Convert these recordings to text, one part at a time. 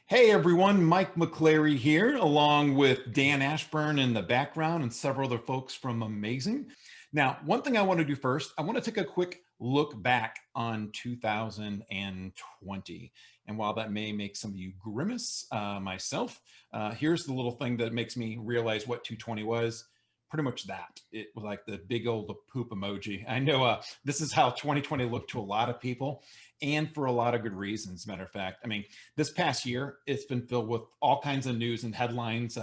Hey everyone, Mike McClary here, along with Dan Ashburn in the background and several other folks from Amazing. Now, one thing I want to do first, I want to take a quick look back on 2020. And while that may make some of you grimace, myself, here's the little thing that makes me realize what 220 was. Pretty much that. It was like the big old poop emoji. I know this is how 2020 looked to a lot of people, and for a lot of good reasons. Matter of fact, I mean, this past year, it's been filled with all kinds of news and headlines,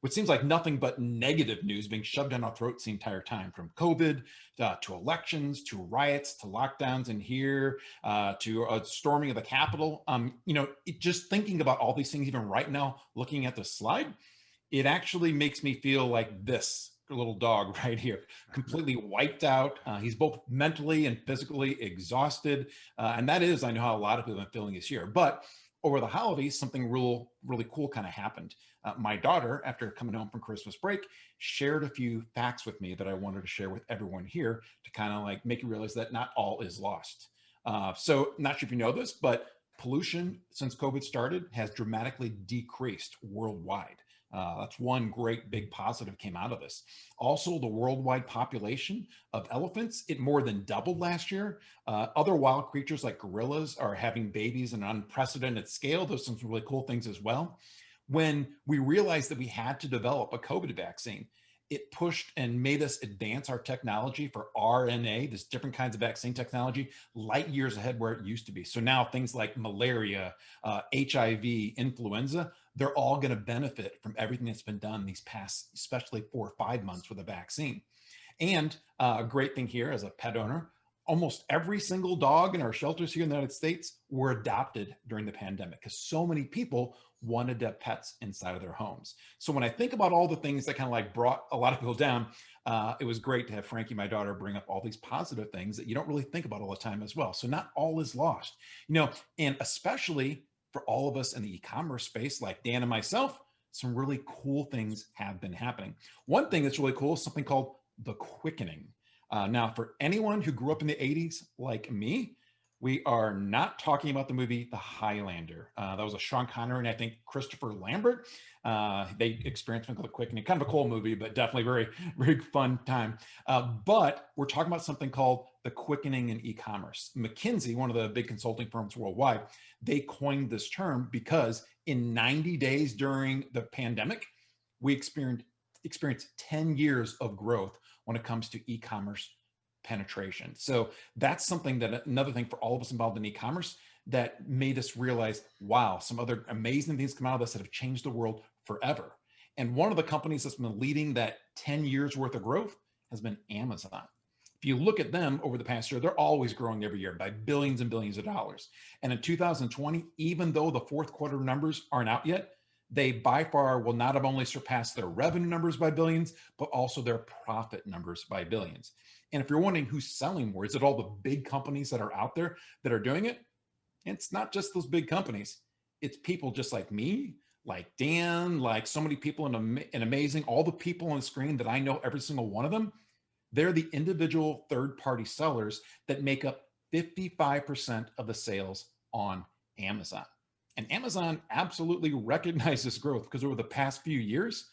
which seems like nothing but negative news being shoved down our throats the entire time, from COVID to elections to riots to lockdowns in here to a storming of the Capitol. Just thinking about all these things, even right now, looking at the slide, it actually makes me feel like this little dog right here, completely wiped out. He's both mentally and physically exhausted. And that is, I know how a lot of people have been feeling this year. But over the holidays, something really cool kind of happened. My daughter, after coming home from Christmas break, shared a few facts with me that I wanted to share with everyone here to kind of like make you realize that not all is lost. So, not sure if you know this, but pollution since COVID started has dramatically decreased worldwide. That's one great big positive came out of this. Also, the worldwide population of elephants, it more than doubled last year. Other wild creatures like gorillas are having babies at an unprecedented scale. Those are some really cool things as well. When we realized that we had to develop a COVID vaccine, it pushed and made us advance our technology for RNA, this different kinds of vaccine technology, light years ahead where it used to be. So now things like malaria, HIV, influenza, they're all going to benefit from everything that's been done these past, especially 4 or 5 months with a vaccine. And a great thing here as a pet owner, almost every single dog in our shelters here in the United States were adopted during the pandemic because so many people wanted to have pets inside of their homes. So when I think about all the things that kind of like brought a lot of people down, it was great to have Frankie, my daughter, bring up all these positive things that you don't really think about all the time as well. So not all is lost, and especially for all of us in the e-commerce space, like Dan and myself, some really cool things have been happening. One thing that's really cool is something called the quickening. Now, for anyone who grew up in the 80s like me, we are not talking about the movie The Highlander. That was a Sean Connery and I think Christopher Lambert. They experienced something called The Quickening, kind of a cool movie, but definitely very, very fun time. But we're talking about something called the quickening in e-commerce. McKinsey, one of the big consulting firms worldwide, they coined this term because in 90 days during the pandemic, we experienced 10 years of growth when it comes to e-commerce penetration. So that's something that another thing for all of us involved in e-commerce that made us realize, wow, some other amazing things come out of this that have changed the world forever. And one of the companies that's been leading that 10 years worth of growth has been Amazon. If you look at them over the past year, they're always growing every year by billions and billions of dollars. And in 2020, even though the fourth quarter numbers aren't out yet, they by far will not have only surpassed their revenue numbers by billions, but also their profit numbers by billions. And if you're wondering who's selling more, is it all the big companies that are out there that are doing it? It's not just those big companies. It's people just like me, like Dan, like so many people in Amazing, all the people on the screen that I know, every single one of them, they're the individual third-party sellers that make up 55% of the sales on Amazon. And Amazon absolutely recognizes growth because over the past few years,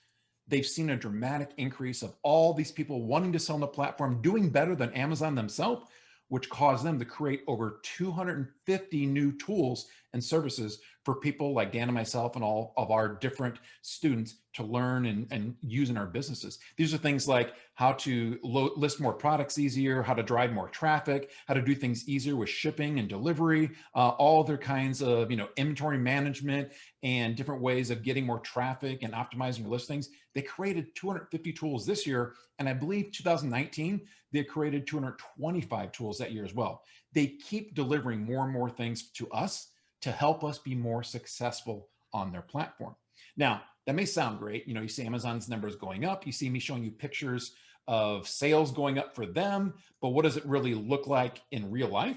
they've seen a dramatic increase of all these people wanting to sell on the platform, doing better than Amazon themselves, which caused them to create over 250 new tools and services for people like Dan and myself and all of our different students to learn and use in our businesses. These are things like how to list more products easier, how to drive more traffic, how to do things easier with shipping and delivery, all other kinds of inventory management and different ways of getting more traffic and optimizing your listings. They created 250 tools this year, and I believe 2019 they created 225 tools that year as well. They keep delivering more and more things to us to help us be more successful on their platform. Now, that may sound great. You see Amazon's numbers going up. You see me showing you pictures of sales going up for them, but what does it really look like in real life?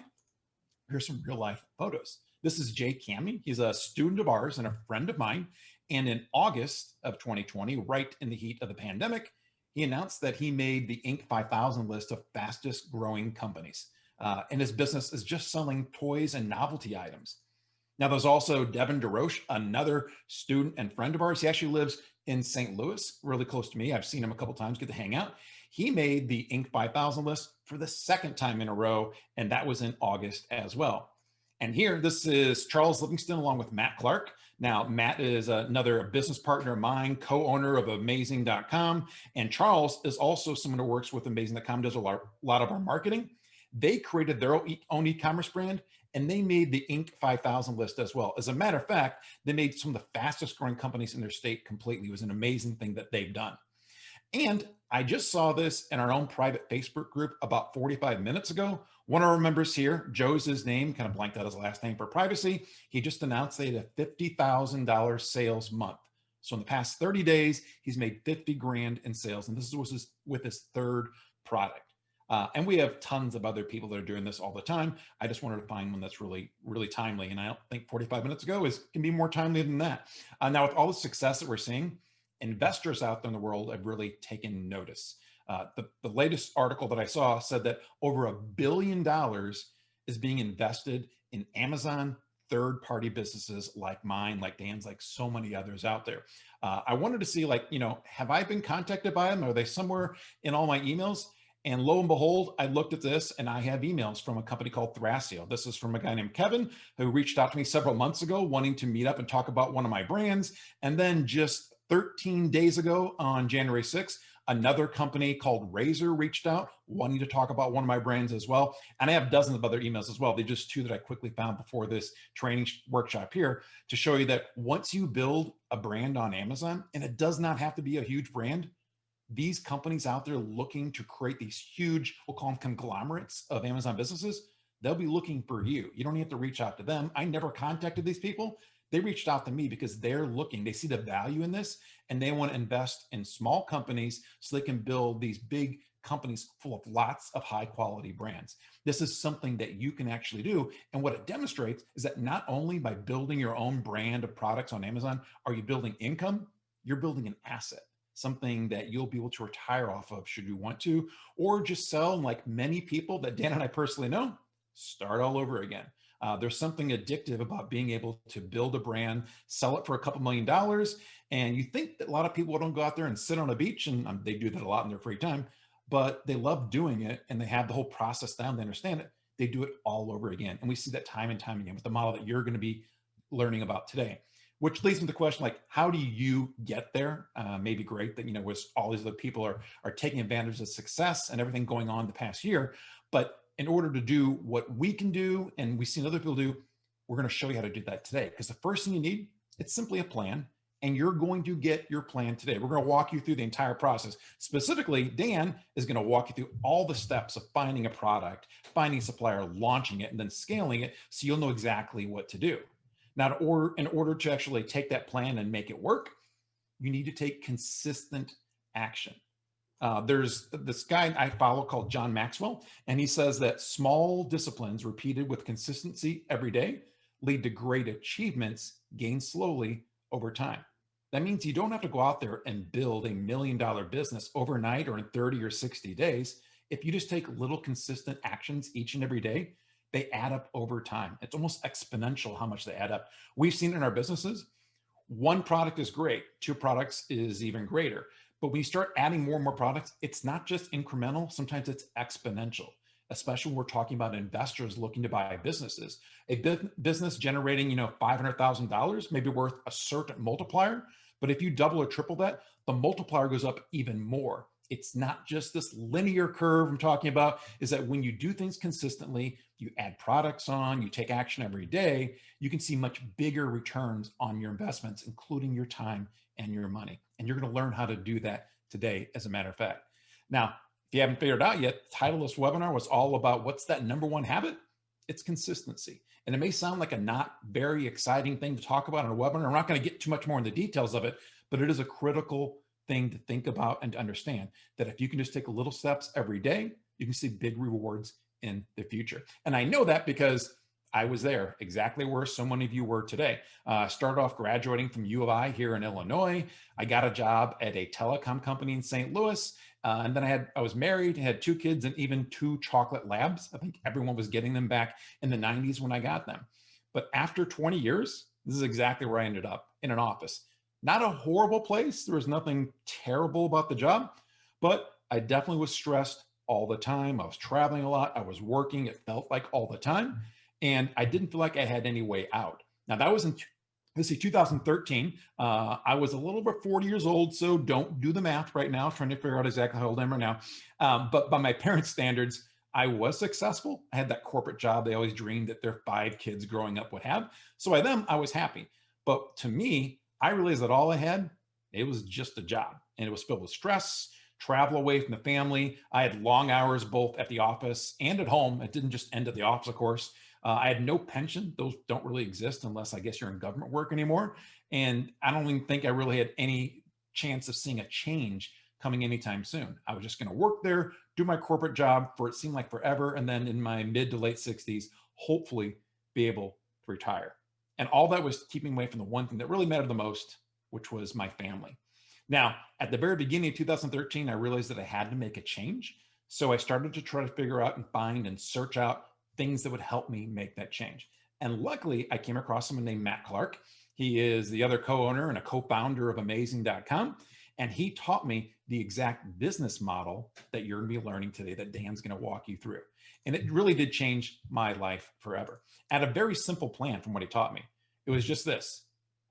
Here's some real life photos. This is Jay Cammy. He's a student of ours and a friend of mine. And in August of 2020, right in the heat of the pandemic, he announced that he made the Inc. 5000 list of fastest growing companies. And his business is just selling toys and novelty items. Now, there's also Devin DeRoche, another student and friend of ours. He actually lives in St. Louis, really close to me. I've seen him a couple times, get to hang out. He made the Inc. 5000 list for the second time in a row, and that was in August as well. And here, this is Charles Livingston along with Matt Clark. Now, Matt is another business partner of mine, co-owner of Amazing.com. And Charles is also someone who works with Amazing.com, does a lot of our marketing. They created their own e-commerce brand, and they made the Inc. 5000 list as well. As a matter of fact, they made some of the fastest growing companies in their state completely. It was an amazing thing that they've done. And I just saw this in our own private Facebook group about 45 minutes ago. One of our members here, Joe's his name, kind of blanked out his last name for privacy. He just announced they had a $50,000 sales month. So in the past 30 days, he's made 50 grand in sales. And this was with his third product. And we have tons of other people that are doing this all the time. I just wanted to find one that's really, really timely. And I don't think 45 minutes ago can be more timely than that. Now, with all the success that we're seeing, investors out there in the world have really taken notice. The latest article that I saw said that over $1 billion is being invested in Amazon third-party businesses like mine, like Dan's, like so many others out there. I wanted to see, like, have I been contacted by them? Are they somewhere in all my emails? And lo and behold, I looked at this and I have emails from a company called Thrasio. This is from a guy named Kevin who reached out to me several months ago wanting to meet up and talk about one of my brands. And then just 13 days ago on January 6th, another company called Razor reached out wanting to talk about one of my brands as well. And I have dozens of other emails as well. They're just two that I quickly found before this training workshop here to show you that once you build a brand on Amazon, and it does not have to be a huge brand, these companies out there looking to create these huge, we'll call them conglomerates of Amazon businesses, they'll be looking for you. You don't have to reach out to them. I never contacted these people. They reached out to me because they're looking, they see the value in this, and they want to invest in small companies so they can build these big companies full of lots of high quality brands. This is something that you can actually do. And what it demonstrates is that not only by building your own brand of products on Amazon, are you building income, you're building an asset, something that you'll be able to retire off of should you want to, or just sell, like many people that Dan and I personally know, start all over again. There's something addictive about being able to build a brand, sell it for a couple $1,000,000. And you think that a lot of people don't go out there and sit on a beach, and they do that a lot in their free time, but they love doing it and they have the whole process down, they understand it. They do it all over again. And we see that time and time again with the model that you're going to be learning about today. Which leads me to the question, like, how do you get there? Maybe great that, with all these other people are taking advantage of success and everything going on the past year. But in order to do what we can do, and we've seen other people do, we're going to show you how to do that today. Because the first thing you need, it's simply a plan. And you're going to get your plan today. We're going to walk you through the entire process. Specifically, Dan is going to walk you through all the steps of finding a product, finding a supplier, launching it, and then scaling it so you'll know exactly what to do. Now, in order to actually take that plan and make it work, you need to take consistent action. There's this guy I follow called John Maxwell, and he says that small disciplines repeated with consistency every day lead to great achievements gained slowly over time. That means you don't have to go out there and build $1 million business overnight or in 30 or 60 days. If you just take little consistent actions each and every day, they add up over time. It's almost exponential how much they add up. We've seen in our businesses, one product is great, two products is even greater. But when you start adding more and more products, it's not just incremental, sometimes it's exponential, especially when we're talking about investors looking to buy businesses. A business generating, $500,000 may be worth a certain multiplier, but if you double or triple that, the multiplier goes up even more. It's not just this linear curve I'm talking about, is that when you do things consistently, you add products on, you take action every day, you can see much bigger returns on your investments, including your time and your money. And you're going to learn how to do that today, as a matter of fact. Now, if you haven't figured it out yet, the title of this webinar was all about what's that number one habit? It's consistency. And it may sound like a not very exciting thing to talk about in a webinar. I'm not going to get too much more in the details of it, but it is a critical thing to think about and to understand that if you can just take little steps every day, you can see big rewards in the future. And I know that because I was there exactly where so many of you were today. Started off graduating from U of I here in Illinois. I got a job at a telecom company in St. Louis. And then I was married, had 2 kids, and even 2 chocolate labs. I think everyone was getting them back in the 90s when I got them. But after 20 years, this is exactly where I ended up, in an office. Not a horrible place. There was nothing terrible about the job, but I definitely was stressed all the time. I was traveling a lot. I was working. It felt like all the time. And I didn't feel like I had any way out. Now, that was in, let's see, 2013. I was a little over 40 years old, so don't do the math right now, trying to figure out exactly how old I am right now. But by my parents' standards, I was successful. I had that corporate job they always dreamed that their 5 kids growing up would have. So by them, I was happy. But to me, I realized that all I had, it was just a job. And it was filled with stress, travel away from the family. I had long hours both at the office and at home. It didn't just end at the office, of course. I had no pension. Those don't really exist unless I guess you're in government work anymore. And I don't even think I really had any chance of seeing a change coming anytime soon. I was just going to work there, do my corporate job for it seemed like forever. And then in my mid to late 60s, hopefully be able to retire. And all that was keeping away from the one thing that really mattered the most, which was my family. Now, at the very beginning of 2013, I realized that I had to make a change. So I started to try to figure out and find and search out things that would help me make that change. And luckily, I came across someone named Matt Clark. He is the other co-owner and a co-founder of Amazing.com. And he taught me the exact business model that you're going to be learning today that Dan's going to walk you through. And it really did change my life forever. At a very simple plan from what he taught me. It was just this: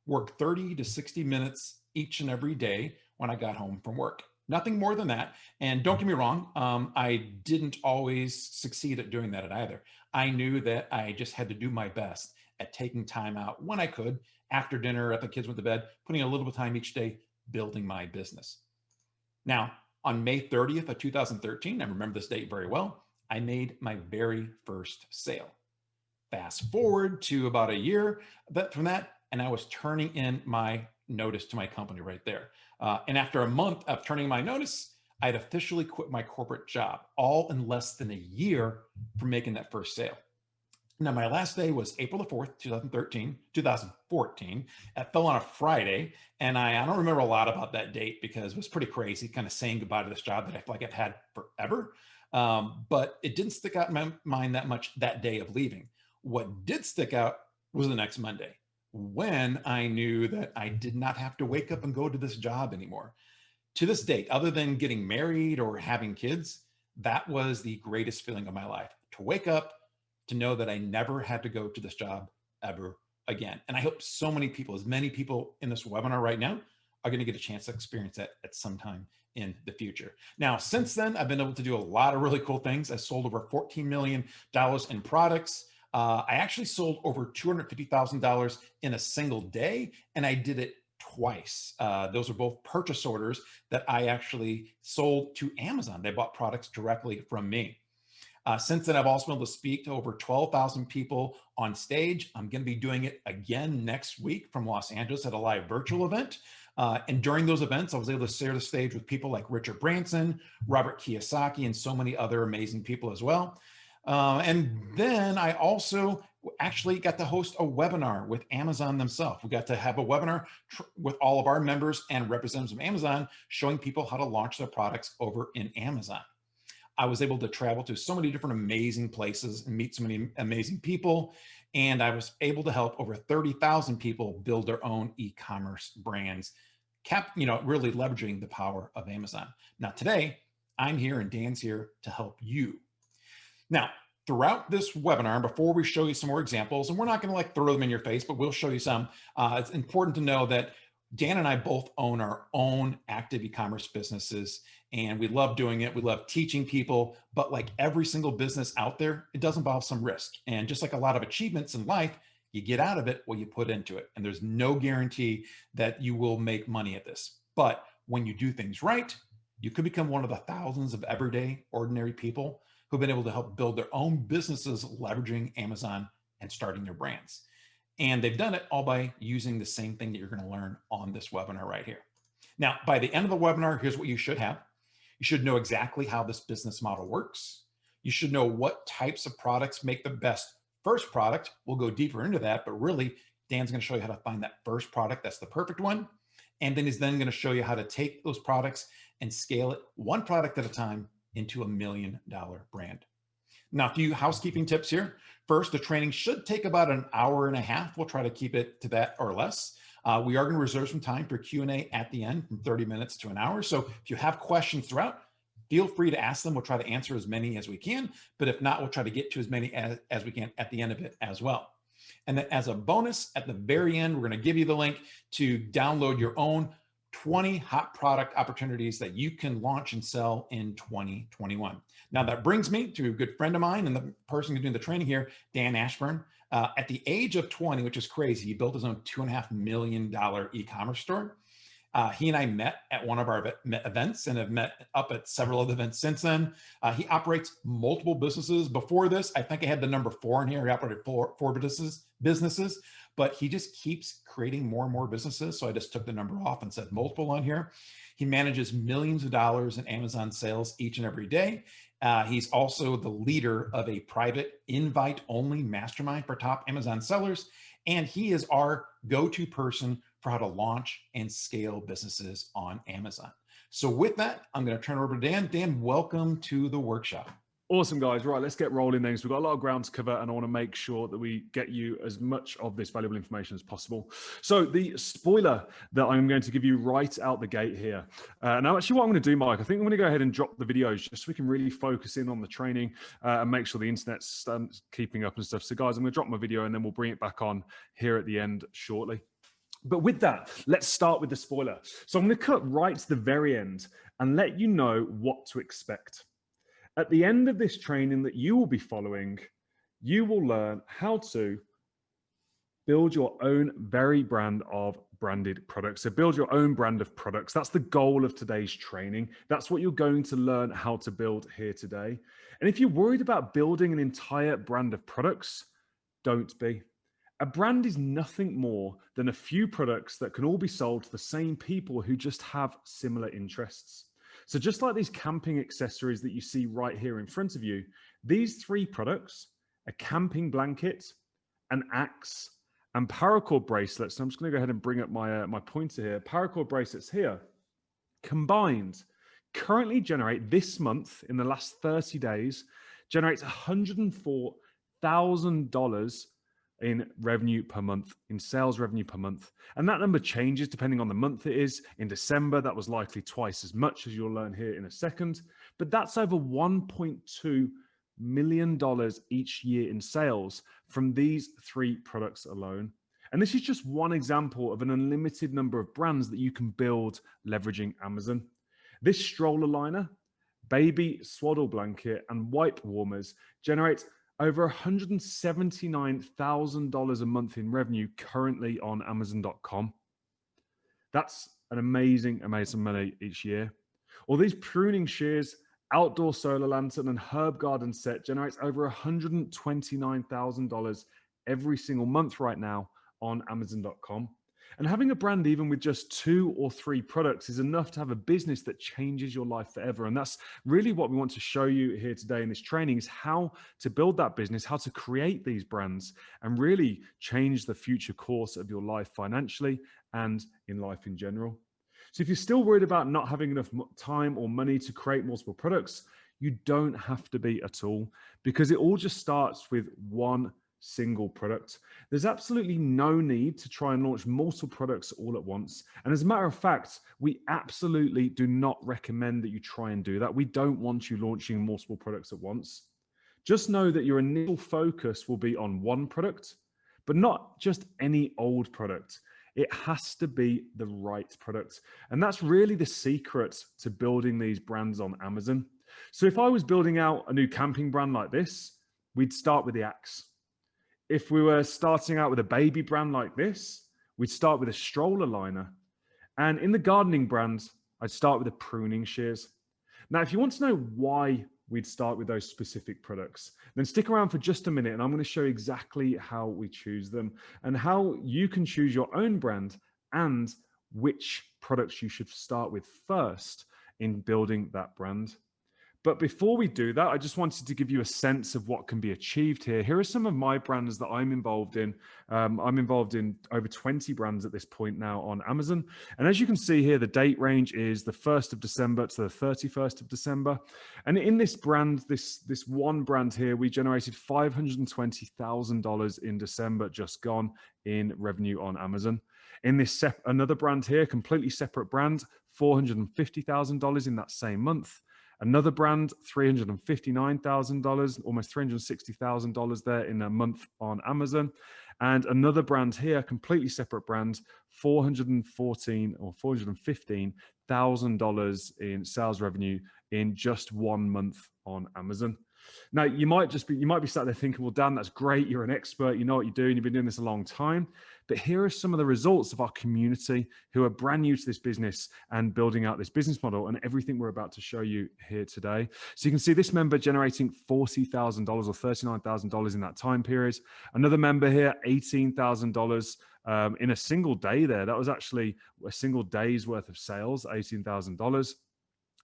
work 30 to 60 minutes each and every day when I got home from work. Nothing more than that. And don't get me wrong, I didn't always succeed at doing that either. I knew that I just had to do my best at taking time out when I could, after dinner, after the kids went to bed, putting a little bit of time each day building my business. Now, on May 30th of 2013, I remember this date very well, I made my very first sale. Fast forward to about a year from that, and I was turning in my notice to my company right there. And after a month of turning my notice, I had officially quit my corporate job, all in less than a year from making that first sale. Now, my last day was April the 4th, 2014. It fell on a Friday. And I don't remember a lot about that date because it was pretty crazy, kind of saying goodbye to this job that I feel like I've had forever. But it didn't stick out in my mind that much that day of leaving. What did stick out was the next Monday, when I knew that I did not have to wake up and go to this job anymore. To this date, other than getting married or having kids, that was the greatest feeling of my life, to wake up, to know that I never had to go to this job ever again. And I hope so many people, as many people in this webinar right now, are going to get a chance to experience that at some time in the future. Now, since then, I've been able to do a lot of really cool things. I sold over $14 million in products. I actually sold over $250,000 in a single day, and I did it twice. Those are both purchase orders that I actually sold to Amazon. They bought products directly from me. Since then, I've also been able to speak to over 12,000 people on stage. I'm going to be doing it again next week from Los Angeles at a live virtual event. And during those events, I was able to share the stage with people like Richard Branson, Robert Kiyosaki, and so many other amazing people as well. And then I also actually got to host a webinar with Amazon themselves. We got to have a webinar with all of our members and representatives of Amazon, showing people how to launch their products over in Amazon. I was able to travel to so many different amazing places and meet so many amazing people. And I was able to help over 30,000 people build their own e-commerce brands, really leveraging the power of Amazon. Now, today, I'm here and Dan's here to help you. Now, throughout this webinar, before we show you some more examples, and we're not going to throw them in your face, but we'll show you some, it's important to know that Dan and I both own our own active e-commerce businesses, and we love doing it. We love teaching people, but like every single business out there, it does involve some risk. And just like a lot of achievements in life, you get out of it what you put into it. And there's no guarantee that you will make money at this. But when you do things right, you could become one of the thousands of everyday, ordinary people who've been able to help build their own businesses leveraging Amazon and starting their brands. And they've done it all by using the same thing that you're going to learn on this webinar right here. Now, by the end of the webinar, here's what you should have. You should know exactly how this business model works. You should know what types of products make the best first product. We'll go deeper into that, but really, Dan's going to show you how to find that first product that's the perfect one. And then he's then going to show you how to take those products and scale it one product at a time into $1 million brand. Now, a few housekeeping tips here. First, the training should take about an hour and a half. We'll try to keep it to that or less. We are going to reserve some time for Q&A at the end, from 30 minutes to an hour. So if you have questions throughout, feel free to ask them. We'll try to answer as many as we can, but if not, we'll try to get to as many as we can at the end of it as well. And then as a bonus, at the very end, we're going to give you the link to download your own 20 hot product opportunities that you can launch and sell in 2021. Now that brings me to a good friend of mine and the person who's doing the training here, Dan Ashburn. At the age of 20, which is crazy, he built his own $2.5 million e-commerce store. He and I met at one of our events and have met up at several other events since then. He operates multiple businesses. Before this, I think I had the number 4 in here. He operated four businesses, but he just keeps creating more and more businesses. So I just took the number off and said multiple on here. He manages millions of dollars in Amazon sales each and every day. He's also the leader of a private invite-only mastermind for top Amazon sellers. And he is our go-to person for how to launch and scale businesses on Amazon. So with that, I'm going to turn it over to Dan. Dan, welcome to the workshop. Awesome, guys. Right, let's get rolling then. So we've got a lot of ground to cover, and I want to make sure that we get you as much of this valuable information as possible. So the spoiler that I'm going to give you right out the gate here. Now, actually what I'm going to do, Mike, I think I'm going to go ahead and drop the videos just so we can really focus in on the training and make sure the internet's keeping up and stuff. So guys, I'm going to drop my video and then we'll bring it back on here at the end shortly. But with that, let's start with the spoiler. So I'm going to cut right to the very end and let you know what to expect. At the end of this training that you will be following, you will learn how to build your own very brand of branded products. So build your own brand of products. That's the goal of today's training. That's what you're going to learn how to build here today. And if you're worried about building an entire brand of products, don't be. A brand is nothing more than a few products that can all be sold to the same people who just have similar interests. So just like these camping accessories that you see right here in front of you, these 3 products, a camping blanket, an axe, and paracord bracelets. So I'm just going to go ahead and bring up my pointer here. Paracord bracelets here, combined, currently generate this month, in the last 30 days, generates $104,000 in revenue per month, in sales revenue per month. And that number changes depending on the month it is. In December, that was likely twice as much, as you'll learn here in a second. But that's over $1.2 million each year in sales from these 3 products alone. And this is just one example of an unlimited number of brands that you can build leveraging Amazon. This stroller liner, baby swaddle blanket, and wipe warmers generate over $179,000 a month in revenue currently on Amazon.com. That's an amazing, amazing money each year. Or these pruning shears, outdoor solar lantern, and herb garden set generates over $129,000 every single month right now on Amazon.com. And having a brand, even with just 2 or 3 products, is enough to have a business that changes your life forever. And that's really what we want to show you here today in this training, is how to build that business, how to create these brands, and really change the future course of your life financially and in life in general. So if you're still worried about not having enough time or money to create multiple products, you don't have to be at all, because it all just starts with one single product. There's absolutely no need to try and launch multiple products all at once. And as a matter of fact, we absolutely do not recommend that you try and do that. We don't want you launching multiple products at once. Just know that your initial focus will be on one product, but not just any old product. It has to be the right product. And that's really the secret to building these brands on Amazon. So if I was building out a new camping brand like this, we'd start with the axe. If we were starting out with a baby brand like this, we'd start with a stroller liner. And in the gardening brand, I'd start with the pruning shears. Now, if you want to know why we'd start with those specific products, then stick around for just a minute and I'm going to show you exactly how we choose them and how you can choose your own brand and which products you should start with first in building that brand. But before we do that, I just wanted to give you a sense of what can be achieved here. Here are some of my brands that I'm involved in. I'm involved in over 20 brands at this point now on Amazon. And as you can see here, the date range is the 1st of December to the 31st of December. And in this brand, this one brand here, we generated $520,000 in December just gone in revenue on Amazon. In this another brand here, completely separate brand, $450,000 in that same month. Another brand, $359,000, almost $360,000 there in a month on Amazon. And another brand here, completely separate brand, $415,000 in sales revenue in just 1 month on Amazon. Now, you might be sat there thinking, well, Dan, that's great. You're an expert. You know what you're doing. You've been doing this a long time. But here are some of the results of our community who are brand new to this business and building out this business model and everything we're about to show you here today. So you can see this member generating $40,000 or $39,000 in that time period. Another member here, $18,000 in a single day there. That was actually a single day's worth of sales, $18,000.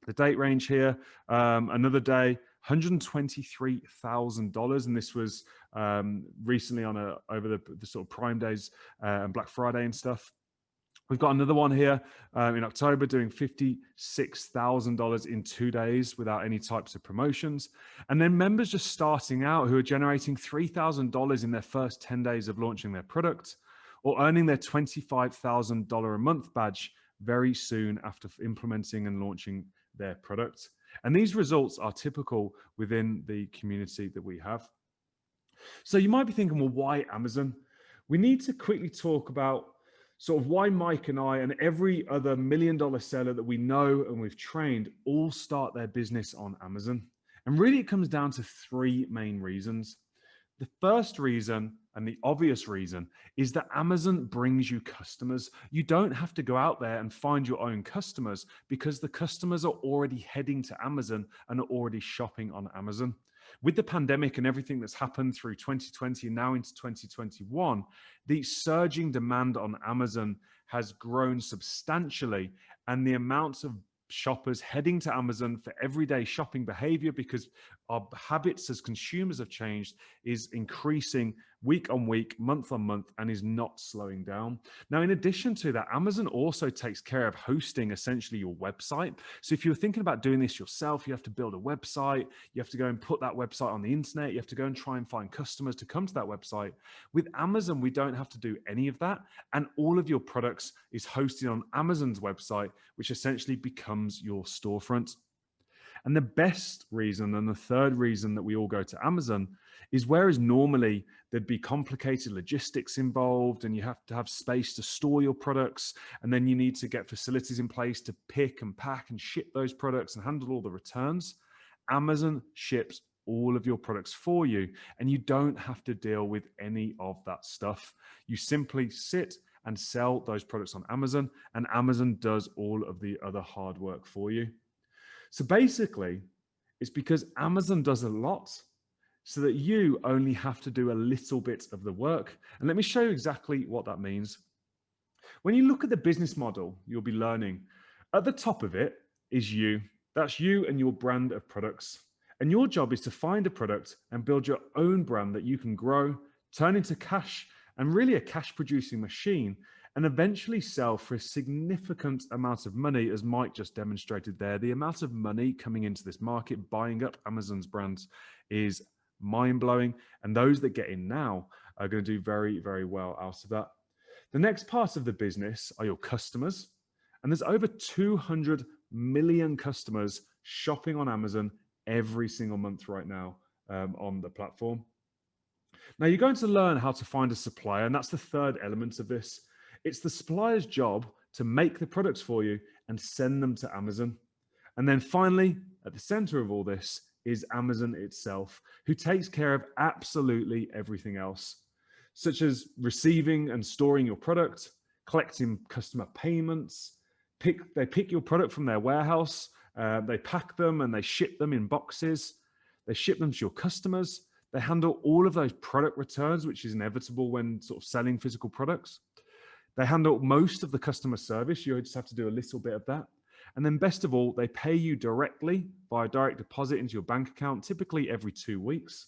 The date range here, another day, $123,000, and this was recently on over the sort of Prime Days and Black Friday and stuff. We've got another one here in October doing $56,000 in 2 days without any types of promotions. And then members just starting out who are generating $3,000 in their first 10 days of launching their product, or earning their $25,000 a month badge very soon after implementing and launching their product. And these results are typical within the community that we have. So you might be thinking, well, why Amazon? We need to quickly talk about sort of why Mike and I and every other $1 million seller that we know and we've trained all start their business on Amazon. And really it comes down to 3 main reasons. The first reason, and the obvious reason, is that Amazon brings you customers. You don't have to go out there and find your own customers because the customers are already heading to Amazon and are already shopping on Amazon. With the pandemic and everything that's happened through 2020 and now into 2021, the surging demand on Amazon has grown substantially, and the amounts of shoppers heading to Amazon for everyday shopping behavior, because our habits as consumers have changed, is increasing week on week, month on month, and is not slowing down. Now, in addition to that, Amazon also takes care of hosting essentially your website. So if you're thinking about doing this yourself, you have to build a website, you have to go and put that website on the internet, you have to go and try and find customers to come to that website. With Amazon, we don't have to do any of that. And all of your products is hosted on Amazon's website, which essentially becomes your storefront. And the best reason, and the third reason that we all go to Amazon, is whereas normally there'd be complicated logistics involved and you have to have space to store your products, and then you need to get facilities in place to pick and pack and ship those products and handle all the returns, Amazon ships all of your products for you, and you don't have to deal with any of that stuff. You simply sit and sell those products on Amazon, and Amazon does all of the other hard work for you. So basically, it's because Amazon does a lot so that you only have to do a little bit of the work. And let me show you exactly what that means. When you look at the business model, you'll be learning at the top of it is you. That's you and your brand of products. And your job is to find a product and build your own brand that you can grow, turn into cash, and really a cash producing machine, and eventually sell for a significant amount of money, as Mike just demonstrated there. The amount of money coming into this market, buying up Amazon's brands, is mind-blowing. And those that get in now are going to do very, very well out of that. The next part of the business are your customers. And there's over 200 million customers shopping on Amazon every single month right now on the platform. Now you're going to learn how to find a supplier, and that's the third element of this. It's the supplier's job to make the products for you and send them to Amazon. And then finally, at the center of all this is Amazon itself, who takes care of absolutely everything else, such as receiving and storing your product, collecting customer payments. They pick your product from their warehouse, they pack them and they ship them in boxes. They ship them to your customers. They handle all of those product returns, which is inevitable when sort of selling physical products. They handle most of the customer service. You just have to do a little bit of that. And then best of all, they pay you directly via direct deposit into your bank account, typically every 2 weeks,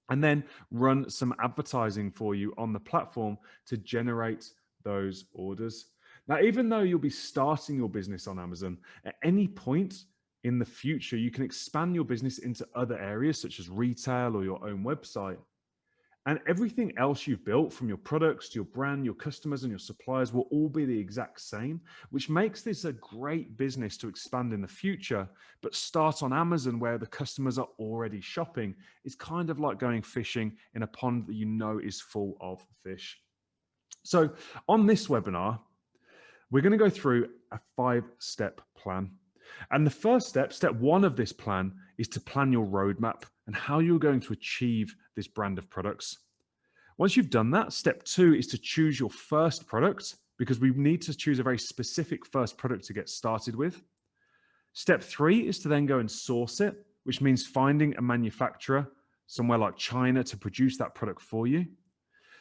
and then run some advertising for you on the platform to generate those orders. Now, even though you'll be starting your business on Amazon, at any point in the future, you can expand your business into other areas such as retail or your own website. And everything else you've built, from your products to your brand, your customers and your suppliers, will all be the exact same, which makes this a great business to expand in the future. But start on Amazon, where the customers are already shopping. It's kind of like going fishing in a pond that you know is full of fish. So on this webinar, we're going to go through a 5-step plan. And the first step, step 1 of this plan, is to plan your roadmap and how you're going to achieve this brand of products. Once you've done that, step 2 is to choose your first product, because we need to choose a very specific first product to get started with. Step 3 is to then go and source it, which means finding a manufacturer somewhere like China to produce that product for you.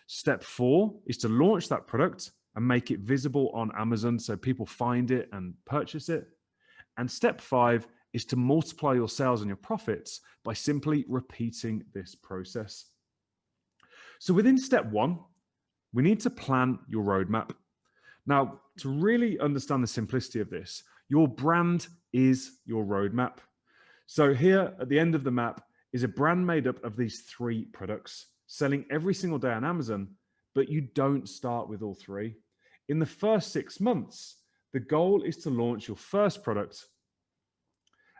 Step 4 is to launch that product and make it visible on Amazon so people find it and purchase it. And step 5 is to multiply your sales and your profits by simply repeating this process. So within step 1, we need to plan your roadmap. Now, to really understand the simplicity of this, your brand is your roadmap. So here at the end of the map is a brand made up of these 3 products, selling every single day on Amazon, but you don't start with all 3. In the first 6 months, the goal is to launch your first product.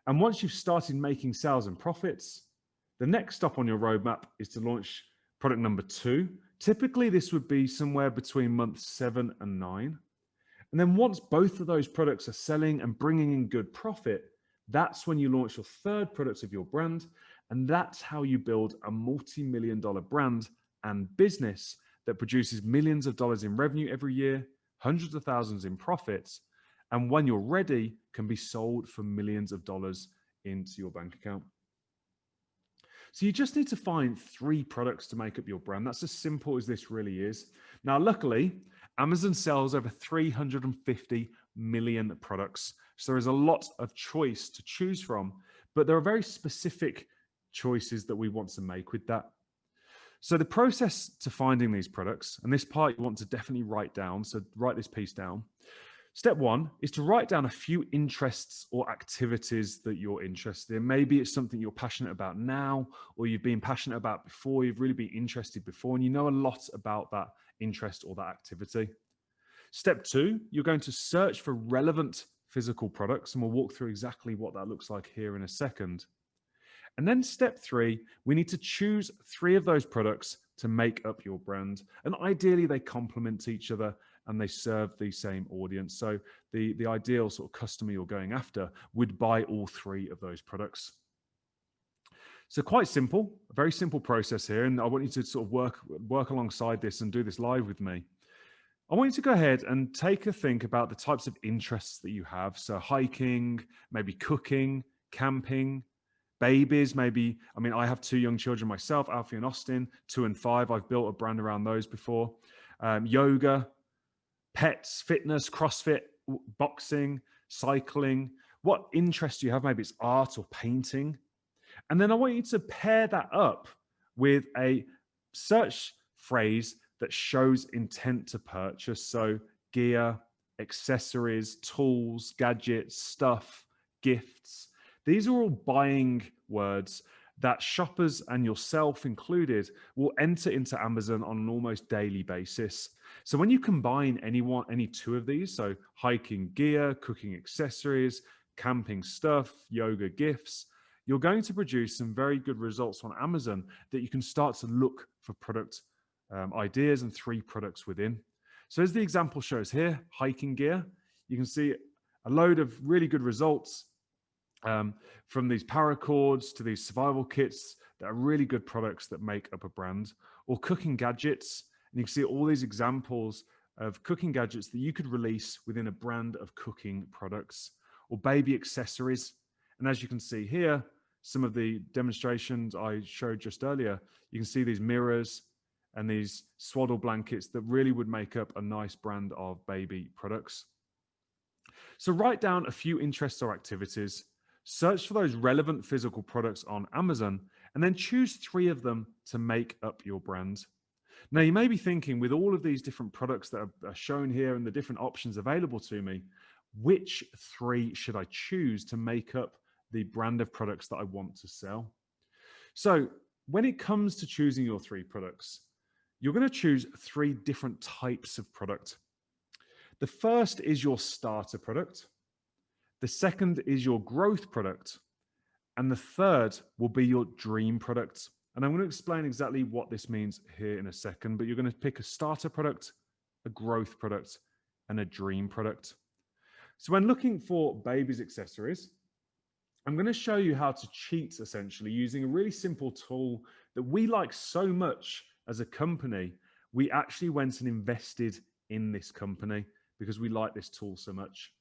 And once you've started making sales and profits, the next stop on your roadmap is to launch product number 2. Typically, this would be somewhere between month 7 and 9. And then once both of those products are selling and bringing in good profit, that's when you launch your third product of your brand. And that's how you build a multi-million-dollar brand and business that produces millions of dollars in revenue every year, hundreds of thousands in profits, and when you're ready, can be sold for millions of dollars into your bank account. So you just need to find 3 products to make up your brand. That's as simple as this really is. Now, luckily, Amazon sells over 350 million products. So there is a lot of choice to choose from, but there are very specific choices that we want to make with that. So the process to finding these products, and this part you want to definitely write down, so write this piece down. Step 1 is to write down a few interests or activities that you're interested in. Maybe it's something you're passionate about now, or you've been passionate about before, you've really been interested before, and you know a lot about that interest or that activity. Step 2, you're going to search for relevant physical products, and we'll walk through exactly what that looks like here in a second. And then step 3, we need to choose 3 of those products to make up your brand. And ideally, they complement each other and they serve the same audience. So the ideal sort of customer you're going after would buy all 3 of those products. So quite simple, a very simple process here. And I want you to sort of work alongside this and do this live with me. I want you to go ahead and take a think about the types of interests that you have. So hiking, maybe cooking, camping, babies, maybe. I mean, I have 2 young children myself, Alfie and Austin, 2 and 5. I've built a brand around those before. Yoga, pets, fitness, CrossFit, boxing, cycling. What interest do you have? Maybe it's art or painting. And then I want you to pair that up with a search phrase that shows intent to purchase. So gear, accessories, tools, gadgets, stuff, gifts. These are all buying words that shoppers, and yourself included, will enter into Amazon on an almost daily basis. So when you combine any 2 of these, so hiking gear, cooking accessories, camping stuff, yoga gifts, you're going to produce some very good results on Amazon that you can start to look for product ideas and 3 products within. So as the example shows here, hiking gear, you can see a load of really good results from these paracords to these survival kits that are really good products that make up a brand, or cooking gadgets. And you can see all these examples of cooking gadgets that you could release within a brand of cooking products, or baby accessories. And as you can see here, some of the demonstrations I showed just earlier, you can see these mirrors and these swaddle blankets that really would make up a nice brand of baby products. So write down a few interests or activities, search for those relevant physical products on Amazon, and then choose 3 of them to make up your brand. Now, you may be thinking, with all of these different products that are shown here and the different options available to me, which 3 should I choose to make up the brand of products that I want to sell? So when it comes to choosing your 3 products, you're going to choose 3 different types of product. The first is your starter product. The second is your growth product. And the third will be your dream product. And I'm going to explain exactly what this means here in a second, but you're going to pick a starter product, a growth product, and a dream product. So when looking for babies accessories, I'm going to show you how to cheat essentially using a really simple tool that we like so much as a company. We actually went and invested in this company because we like this tool so much.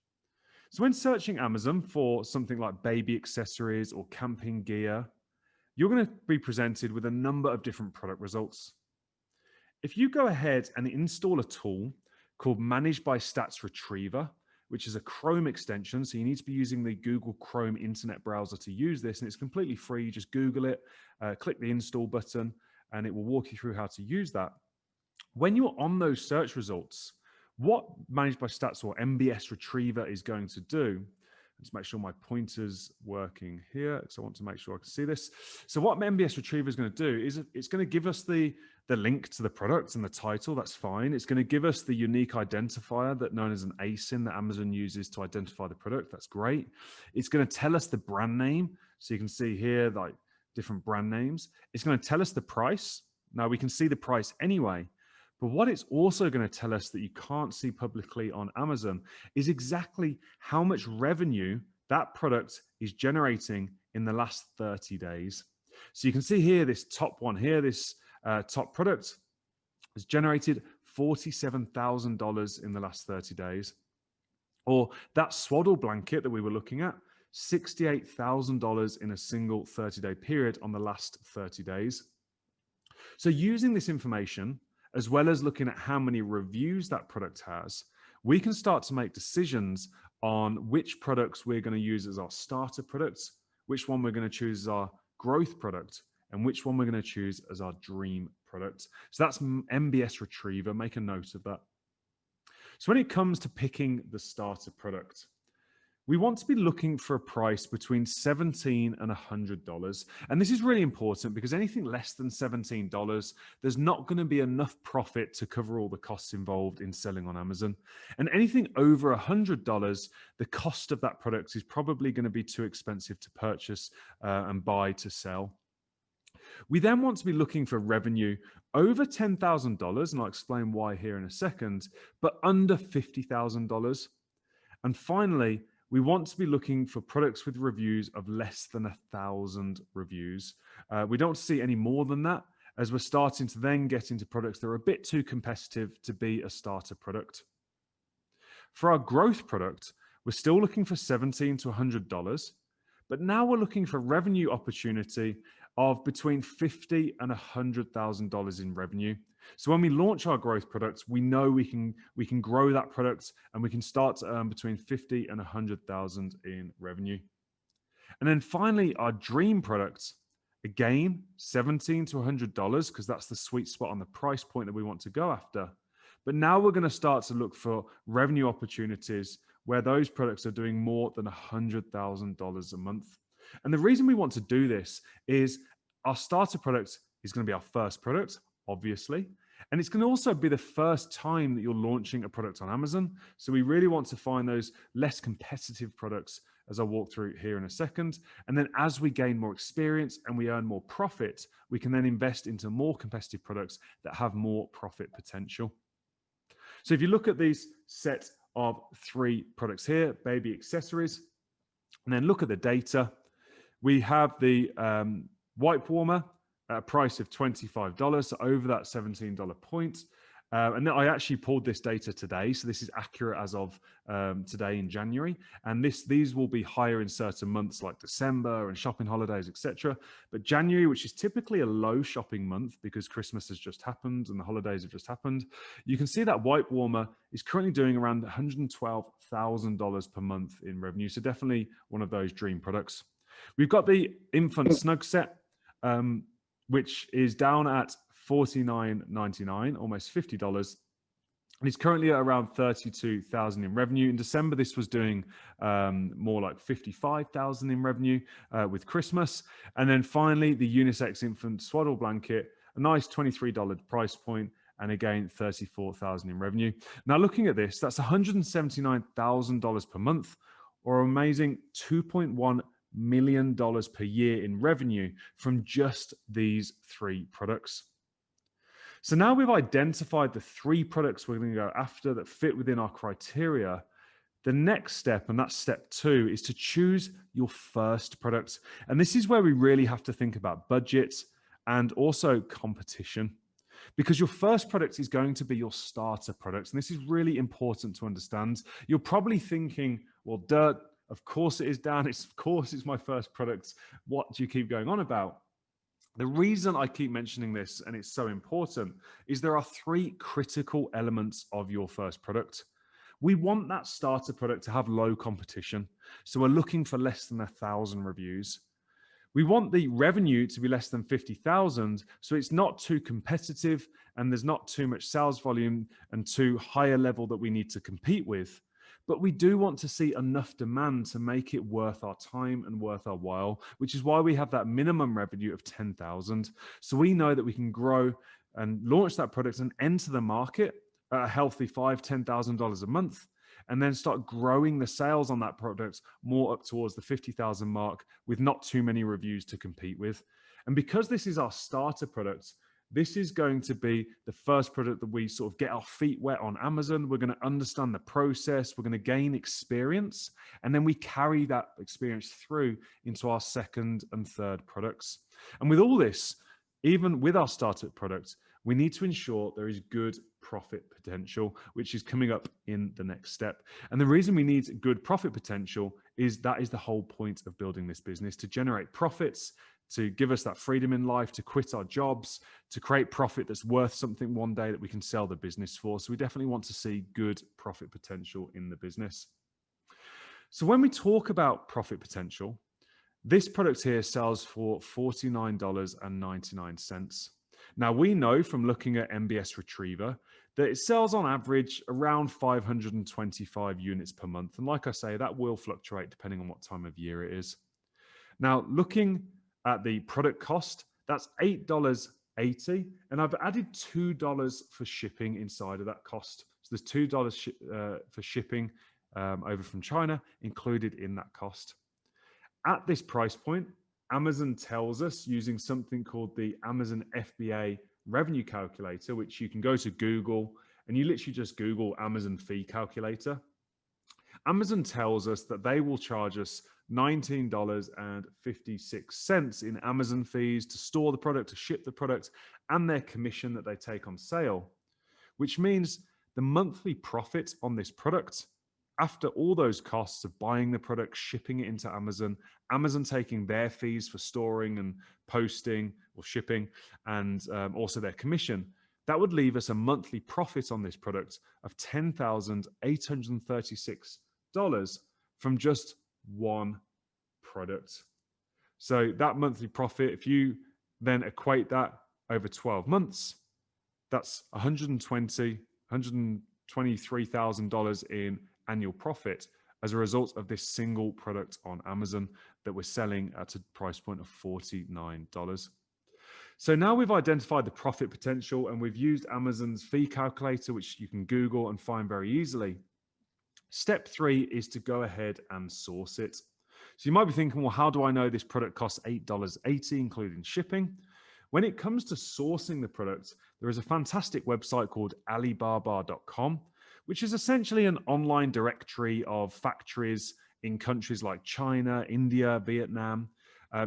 So when searching Amazon for something like baby accessories or camping gear, you're going to be presented with a number of different product results. If you go ahead and install a tool called Managed by Stats Retriever, which is a Chrome extension, so you need to be using the Google Chrome internet browser to use this, and it's completely free. You just Google it, click the install button, and it will walk you through how to use that. When you're on those search results, what Managed by Stats or MBS Retriever is going to do, let's make sure my pointer's working here, because I want to make sure I can see this. So what MBS Retriever is going to do is it's going to give us the link to the product and the title. That's fine. It's going to give us the unique identifier that known as an ASIN that Amazon uses to identify the product. That's great. It's going to tell us the brand name. So you can see here like different brand names. It's going to tell us the price. Now we can see the price anyway. But what it's also going to tell us that you can't see publicly on Amazon is exactly how much revenue that product is generating in the last 30 days. So you can see here, this top one here, this top product has generated $47,000 in the last 30 days. Or that swaddle blanket that we were looking at, $68,000 in a single 30-day period on the last 30 days. So using this information, as well as looking at how many reviews that product has, we can start to make decisions on which products we're going to use as our starter products, which one we're going to choose as our growth product, and which one we're going to choose as our dream product. So that's MBS Retriever. Make a note of that. So when it comes to picking the starter product, we want to be looking for a price between $17 and $100. And this is really important because anything less than $17, there's not going to be enough profit to cover all the costs involved in selling on Amazon. And anything over $100, the cost of that product is probably going to be too expensive to purchase and buy to sell. We then want to be looking for revenue over $10,000, and I'll explain why here in a second, but under $50,000. And finally, we want to be looking for products with reviews of less than 1,000 reviews. We don't see any more than that, as we're starting to then get into products that are a bit too competitive to be a starter product. For our growth product, we're still looking for $17 to $100, but now we're looking for revenue opportunity of between $50,000 and $100,000 in revenue. So when we launch our growth products, we know we can grow that product and we can start to earn between $50,000 and $100,000 in revenue. And then finally, our dream products, again, $17 to $100, because that's the sweet spot on the price point that we want to go after. But now we're going to start to look for revenue opportunities where those products are doing more than $100,000 a month. And the reason we want to do this is our starter product is going to be our first product, obviously. And it's going to also be the first time that you're launching a product on Amazon. So we really want to find those less competitive products, as I'll walk through here in a second. And then as we gain more experience and we earn more profit, we can then invest into more competitive products that have more profit potential. So if you look at these set of 3 products here, baby accessories, and then look at the data, we have the wipe warmer at a price of $25, so over that $17 point. And then I actually pulled this data today, so this is accurate as of today in January. And these will be higher in certain months like December and shopping holidays, etc. But January, which is typically a low shopping month because Christmas has just happened and the holidays have just happened, you can see that Wipe Warmer is currently doing around $112,000 per month in revenue. So definitely one of those dream products. We've got the Infant Snug Set, which is down at $49.99, almost $50. And it's currently at around 32,000 in revenue. In December, this was doing more like 55,000 in revenue with Christmas. And then finally, the Unisex Infant Swaddle Blanket, a nice $23 price point, and again, 34,000 in revenue. Now, looking at this, that's $179,000 per month, or an amazing $2.1 million per year in revenue from just these 3 products. So now we've identified the 3 products we're going to go after that fit within our criteria. The next step, and that's step 2, is to choose your first product. And this is where we really have to think about budget and also competition, because your first product is going to be your starter product. And this is really important to understand. You're probably thinking, well, Dirt, of course it is, Dan. Of course it's my first product. What do you keep going on about? The reason I keep mentioning this, and it's so important, is there are 3 critical elements of your first product. We want that starter product to have low competition. So we're looking for less than 1,000 reviews. We want the revenue to be less than 50,000, so it's not too competitive and there's not too much sales volume and too high a level that we need to compete with. But we do want to see enough demand to make it worth our time and worth our while, which is why we have that minimum revenue of 10,000. So we know that we can grow and launch that product and enter the market at a healthy $5,000, $10,000 a month, and then start growing the sales on that product more up towards the 50,000 mark with not too many reviews to compete with. And because this is our starter product, this is going to be the first product that we sort of get our feet wet on Amazon. We're going to understand the process. We're going to gain experience. And then we carry that experience through into our second and third products. And with all this, even with our startup product, we need to ensure there is good profit potential, which is coming up in the next step. And the reason we need good profit potential is that is the whole point of building this business, to generate profits, to give us that freedom in life, to quit our jobs, to create profit that's worth something one day that we can sell the business for. So we definitely want to see good profit potential in the business. So when we talk about profit potential, this product here sells for $49.99. Now, we know from looking at MBS Retriever that it sells on average around 525 units per month. And like I say, that will fluctuate depending on what time of year it is. Now, looking at the product cost, that's $8.80. And I've added $2 for shipping inside of that cost. So there's $2 for shipping over from China included in that cost. At this price point, Amazon tells us, using something called the Amazon FBA revenue calculator, which you can go to Google and you literally just Google Amazon fee calculator. Amazon tells us that they will charge us $19.56 in Amazon fees to store the product, to ship the product, and their commission that they take on sale, which means the monthly profit on this product, after all those costs of buying the product, shipping it into Amazon, Amazon taking their fees for storing and posting or shipping, and also their commission, that would leave us a monthly profit on this product of $10,836 from just one product. So that monthly profit, if you then equate that over 12 months, that's $123,000 in annual profit as a result of this single product on Amazon that we're selling at a price point of $49. So now we've identified the profit potential and we've used Amazon's fee calculator, which you can Google and find very easily. Step 3 is to go ahead and source it. So you might be thinking, well, how do I know this product costs $8.80, including shipping? When it comes to sourcing the product, there is a fantastic website called Alibaba.com, which is essentially an online directory of factories in countries like China, India, Vietnam,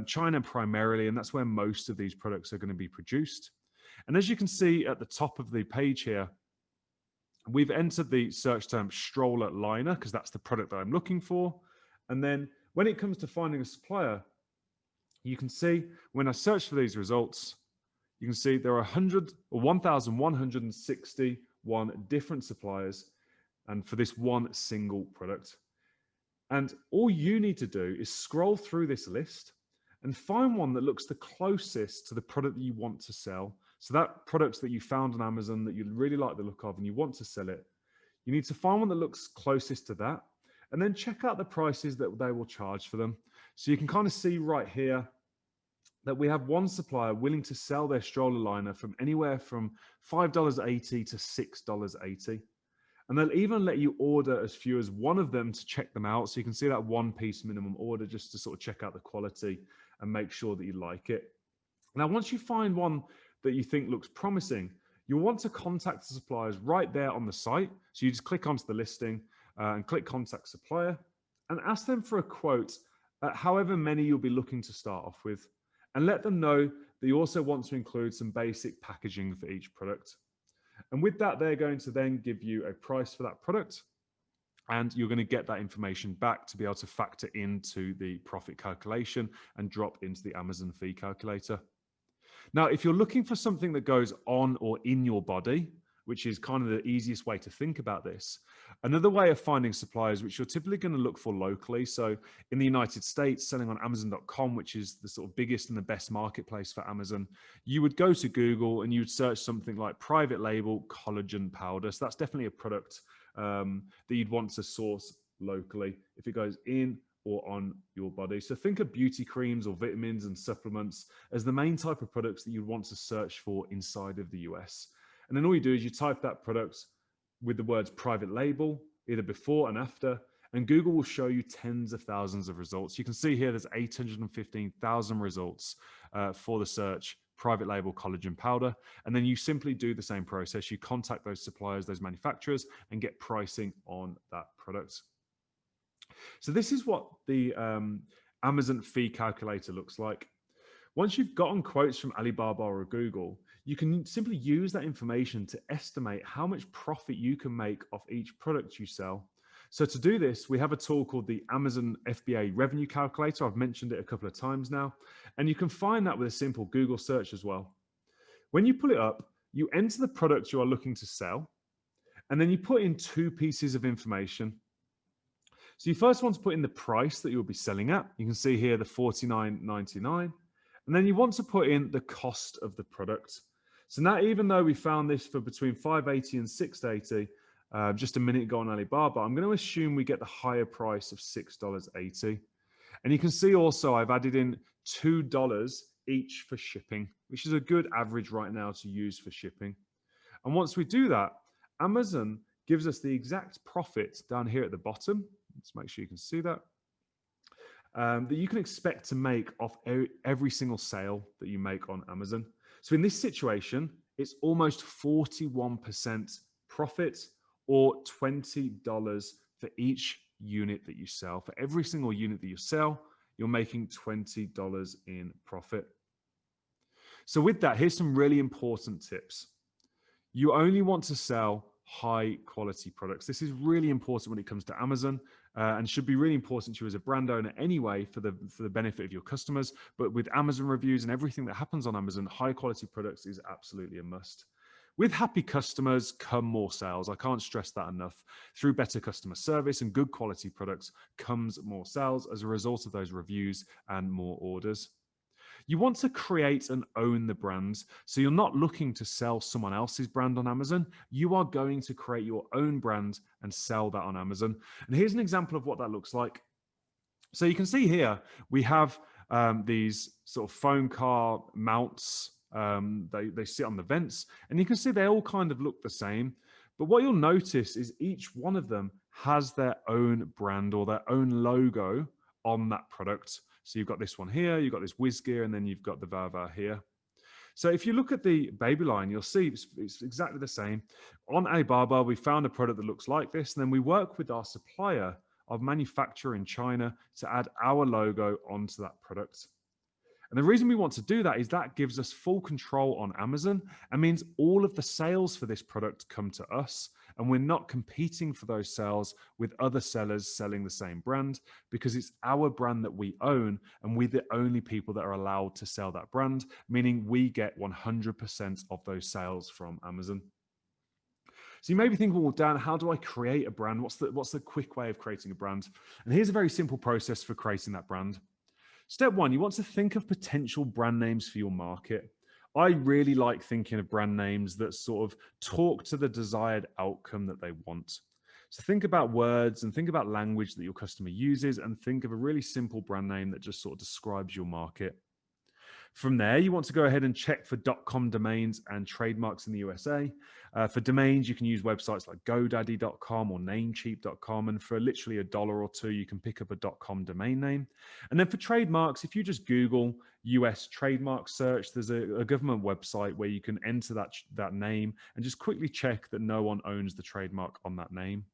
China primarily, and that's where most of these products are going to be produced. And as you can see at the top of the page here, We've entered the search term stroller liner because that's the product that I'm looking for. And then when it comes to finding a supplier, you can see when I search for these results, you can see there are 1,161 different suppliers and for this one single product. And all you need to do is scroll through this list and find one that looks the closest to the product that you want to sell. So that product that you found on Amazon that you really like the look of and you want to sell it, you need to find one that looks closest to that and then check out the prices that they will charge for them. So you can kind of see right here that we have one supplier willing to sell their stroller liner from anywhere from $5.80 to $6.80. And they'll even let you order as few as one of them to check them out. So you can see that one piece minimum order just to sort of check out the quality and make sure that you like it. Now, once you find one that you think looks promising, you'll want to contact the suppliers right there on the site. So you just click onto the listing and click contact supplier and ask them for a quote at however many you'll be looking to start off with. And let them know that you also want to include some basic packaging for each product. And with that, they're going to then give you a price for that product. And you're going to get that information back to be able to factor into the profit calculation and drop into the Amazon fee calculator. Now, if you're looking for something that goes on or in your body, which is kind of the easiest way to think about this, another way of finding suppliers, which you're typically going to look for locally. So in the United States, selling on Amazon.com, which is the sort of biggest and the best marketplace for Amazon, you would go to Google and you would search something like private label collagen powder. So that's definitely a product that you'd want to source locally if it goes in or on your body. So think of beauty creams or vitamins and supplements as the main type of products that you'd want to search for inside of the US. And then all you do is you type that product with the words private label, either before and after, and Google will show you tens of thousands of results. You can see here there's 815,000 results for the search private label collagen powder. And then you simply do the same process. You contact those suppliers, those manufacturers, and get pricing on that product. So this is what the Amazon fee calculator looks like. Once you've gotten quotes from Alibaba or Google, you can simply use that information to estimate how much profit you can make off each product you sell. So to do this, we have a tool called the Amazon FBA Revenue Calculator. I've mentioned it a couple of times now, and you can find that with a simple Google search as well. When you pull it up, you enter the product you are looking to sell, and then you put in two pieces of information. So you first want to put in the price that you'll be selling at. You can see here the $49.99. And then you want to put in the cost of the product. So now, even though we found this for between $5.80 and $6.80 just a minute ago on Alibaba, I'm going to assume we get the higher price of $6.80. And you can see also I've added in $2 each for shipping, which is a good average right now to use for shipping. And once we do that, Amazon gives us the exact profit down here at the bottom. Let's make sure you can see that. That you can expect to make off every single sale that you make on Amazon. So in this situation, it's almost 41% profit or $20 for each unit that you sell. For every single unit that you sell, you're making $20 in profit. So with that, here's some really important tips. You only want to sell high quality products. This is really important when it comes to Amazon and should be really important to you as a brand owner anyway for the benefit of your customers. But with Amazon reviews and everything that happens on Amazon, high quality products is absolutely a must. With happy customers come more sales. I can't stress that enough. Through better customer service and good quality products comes more sales as a result of those reviews and more orders. You want to create and own the brands. So you're not looking to sell someone else's brand on Amazon. You are going to create your own brand and sell that on Amazon. And here's an example of what that looks like. So you can see here, we have these sort of phone car mounts. They sit on the vents, and you can see they all kind of look the same. But what you'll notice is each one of them has their own brand or their own logo on that product. So you've got this one here, you've got this WizGear, and then you've got the Vava here. So if you look at the baby line, you'll see it's exactly the same. On Alibaba, we found a product that looks like this, and then we work with our supplier of manufacturer in China to add our logo onto that product. And the reason we want to do that is that gives us full control on Amazon and means all of the sales for this product come to us. And we're not competing for those sales with other sellers selling the same brand, because it's our brand that we own and we're the only people that are allowed to sell that brand, meaning we get 100% of those sales from Amazon. So you may be thinking, well, Dan, how do I create a brand? What's the quick way of creating a brand? And here's a very simple process for creating that brand. Step one, you want to think of potential brand names for your market. I really like thinking of brand names that sort of talk to the desired outcome that they want. So think about words and think about language that your customer uses, and think of a really simple brand name that just sort of describes your market. From there, you want to go ahead and check for .com domains and trademarks in the USA. For domains, you can use websites like GoDaddy.com or Namecheap.com. And for literally $1 or $2, you can pick up a .com domain name. And then for trademarks, if you just Google US trademark search, there's a government website where you can enter that name and just quickly check that no one owns the trademark on that name.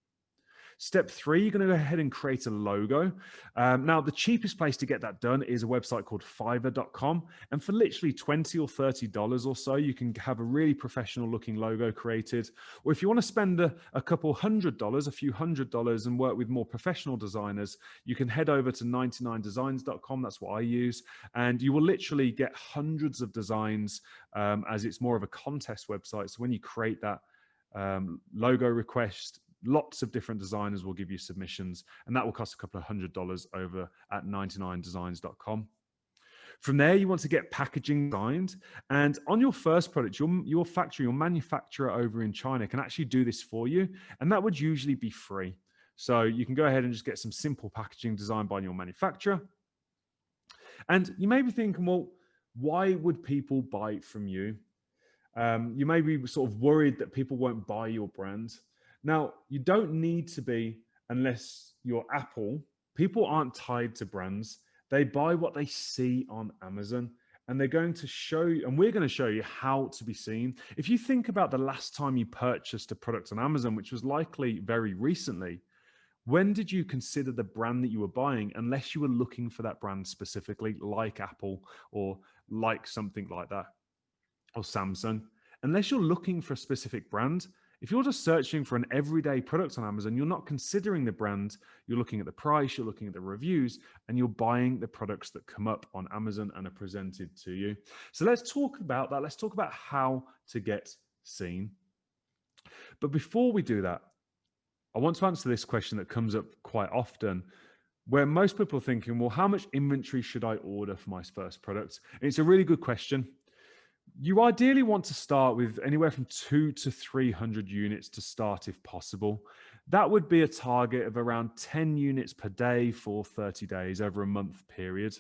Step three, you're going to go ahead and create a logo. Now, the cheapest place to get that done is a website called Fiverr.com. And for literally $20 or $30 or so, you can have a really professional looking logo created. Or if you want to spend a couple $100, a few $100 and work with more professional designers, you can head over to 99designs.com. That's what I use. And you will literally get hundreds of designs, as it's more of a contest website. So when you create that logo request, lots of different designers will give you submissions, and that will cost a couple of $100 over at 99designs.com. From there, you want to get packaging designed, and on your first product, your factory, your manufacturer over in China can actually do this for you, and that would usually be free. So you can go ahead and just get some simple packaging designed by your manufacturer. And you may be thinking, well, why would people buy from you? You may be sort of worried that people won't buy your brand. Now, you don't need to be, unless you're Apple. People aren't tied to brands. They buy what they see on Amazon, and they're going to show you, and we're going to show you how to be seen. If you think about the last time you purchased a product on Amazon, which was likely very recently, when did you consider the brand that you were buying, unless you were looking for that brand specifically, like Apple or like something like that, or Samsung? Unless you're looking for a specific brand, if you're just searching for an everyday product on Amazon, you're not considering the brand, you're looking at the price, you're looking at the reviews, and you're buying the products that come up on Amazon and are presented to you. So let's talk about that. Let's talk about how to get seen. But before we do that, I want to answer this question that comes up quite often, where most people are thinking, well, how much inventory should I order for my first product? And it's a really good question. You ideally want to start with anywhere from 200 to 300 units to start if possible. That would be a target of around 10 units per day for 30 days over a month period.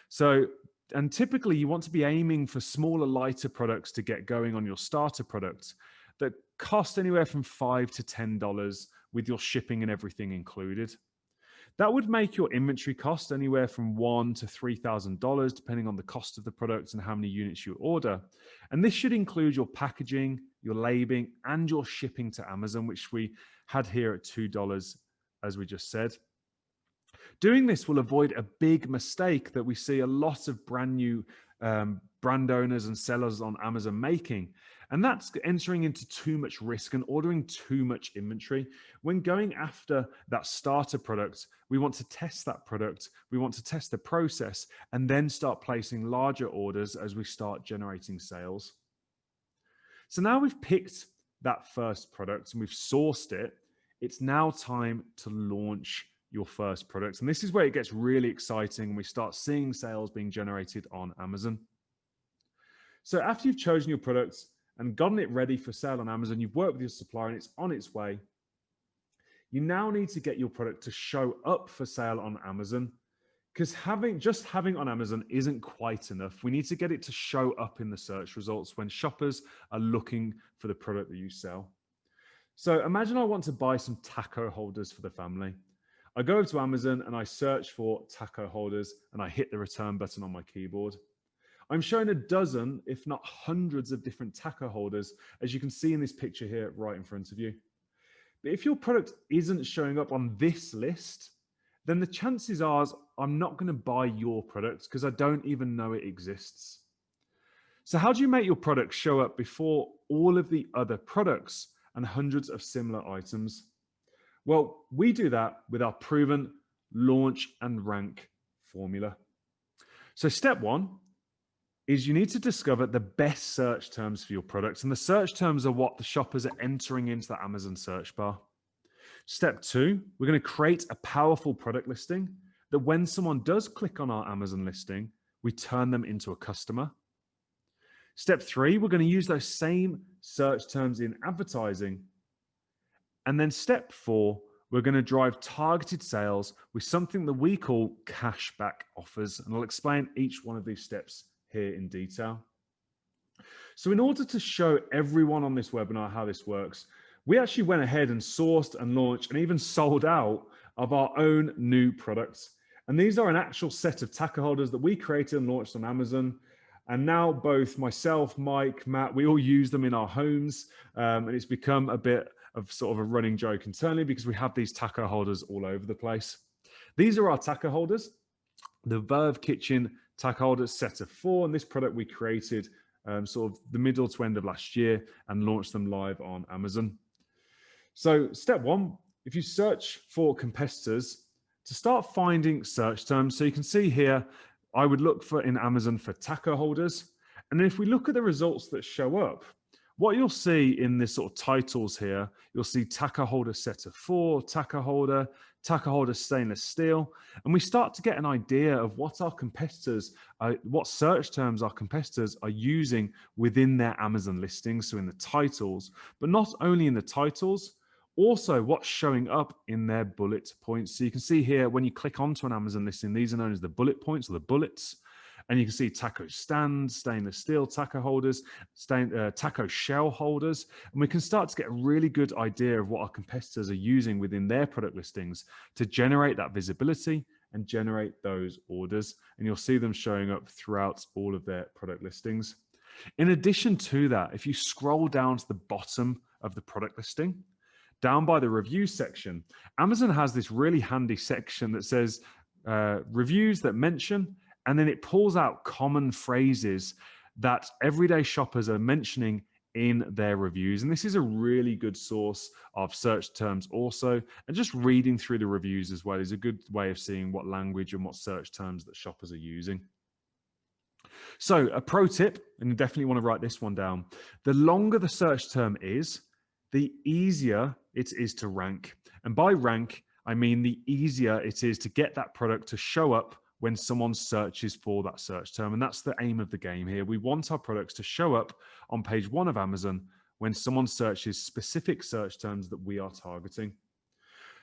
So, and typically you want to be aiming for smaller, lighter products to get going on your starter products that cost anywhere from $5 to $10 with your shipping and everything included. That would make your inventory cost anywhere from $1,000 to $3,000, depending on the cost of the product and how many units you order. And this should include your packaging, your labeling, and your shipping to Amazon, which we had here at $2, as we just said. Doing this will avoid a big mistake that we see a lot of brand new brand owners and sellers on Amazon making. And that's entering into too much risk and ordering too much inventory. When going after that starter product, we want to test that product, we want to test the process, and then start placing larger orders as we start generating sales. So now we've picked that first product and we've sourced it, it's now time to launch your first product. And this is where it gets really exciting and we start seeing sales being generated on Amazon. So after you've chosen your products and gotten it ready for sale on Amazon, you've worked with your supplier and it's on its way, you now need to get your product to show up for sale on Amazon, because just having on Amazon isn't quite enough. We need to get it to show up in the search results when shoppers are looking for the product that you sell. So imagine I want to buy some taco holders for the family. I go over to Amazon and I search for taco holders and I hit the return button on my keyboard. I'm shown a dozen, if not hundreds of different taco holders, as you can see in this picture here right in front of you. But if your product isn't showing up on this list, then the chances are I'm not going to buy your product because I don't even know it exists. So how do you make your product show up before all of the other products and hundreds of similar items? Well, we do that with our proven launch and rank formula. So step one is you need to discover the best search terms for your products. And the search terms are what the shoppers are entering into the Amazon search bar. Step two, we're going to create a powerful product listing that when someone does click on our Amazon listing, we turn them into a customer. Step three, we're going to use those same search terms in advertising. And then step four, we're going to drive targeted sales with something that we call cashback offers. And I'll explain each one of these steps here in detail. So in order to show everyone on this webinar how this works, we actually went ahead and sourced and launched and even sold out of our own new products. And these are an actual set of tacker holders that we created and launched on Amazon. And now both myself, Mike, Matt, we all use them in our homes. And it's become a bit of sort of a running joke internally because we have these tacker holders all over the place. These are our tacker holders, the Verve Kitchen tacker holders set of 4. And this product we created sort of the middle to end of last year and launched them live on Amazon. So step one, if you search for competitors, to start finding search terms. So you can see here, I would look for in Amazon for tacker holders. And if we look at the results that show up, what you'll see in this sort of titles here, you'll see tacker holder set of 4, tacker holder stainless steel. And we start to get an idea of what our competitors, what search terms our competitors are using within their Amazon listings. So in the titles, but not only in the titles, also what's showing up in their bullet points. So you can see here, when you click onto an Amazon listing, these are known as the bullet points or the bullets. And you can see taco stands, stainless steel taco holders, taco shell holders. And we can start to get a really good idea of what our competitors are using within their product listings to generate that visibility and generate those orders. And you'll see them showing up throughout all of their product listings. In addition to that, if you scroll down to the bottom of the product listing, down by the review section, Amazon has this really handy section that says reviews that mention, and then it pulls out common phrases that everyday shoppers are mentioning in their reviews. And this is a really good source of search terms also. And just reading through the reviews as well is a good way of seeing what language and what search terms that shoppers are using. So a pro tip, and you definitely want to write this one down, the longer the search term is, the easier it is to rank. And by rank, I mean the easier it is to get that product to show up when someone searches for that search term. And that's the aim of the game here. We want our products to show up on page 1 of Amazon when someone searches specific search terms that we are targeting.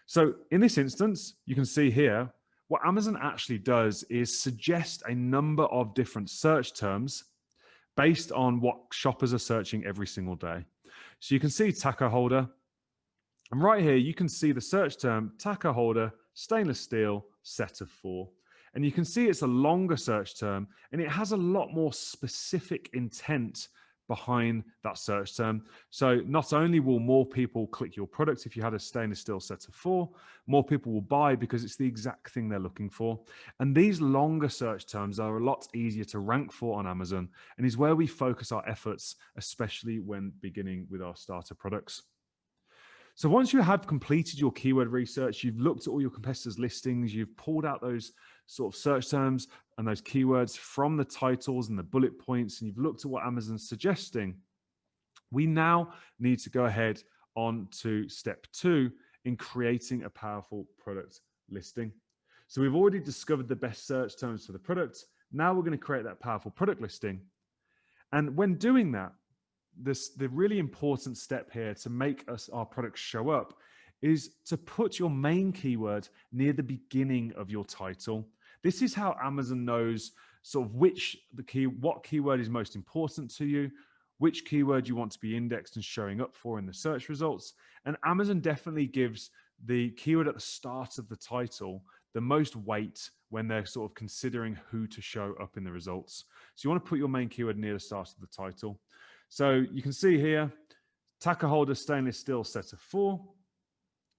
So in this instance, you can see here, what Amazon actually does is suggest a number of different search terms based on what shoppers are searching every single day. So you can see tacker holder, and right here you can see the search term tacker holder stainless steel set of 4. And you can see it's a longer search term and it has a lot more specific intent behind that search term. So not only will more people click your product if you had a stainless steel set of 4, more people will buy because it's the exact thing they're looking for. And these longer search terms are a lot easier to rank for on Amazon and is where we focus our efforts, especially when beginning with our starter products. So once you have completed your keyword research, you've looked at all your competitors' listings, you've pulled out those sort of search terms and those keywords from the titles and the bullet points, and you've looked at what Amazon's suggesting, we now need to go ahead on to step 2 in creating a powerful product listing. So we've already discovered the best search terms for the product. Now we're going to create that powerful product listing. And when doing that, the really important step here to make our products show up is to put your main keyword near the beginning of your title. This is how Amazon knows sort of what keyword is most important to you, which keyword you want to be indexed and showing up for in the search results. And Amazon definitely gives the keyword at the start of the title the most weight when they're sort of considering who to show up in the results. So you want to put your main keyword near the start of the title. So you can see here, tacker holder stainless steel set of 4.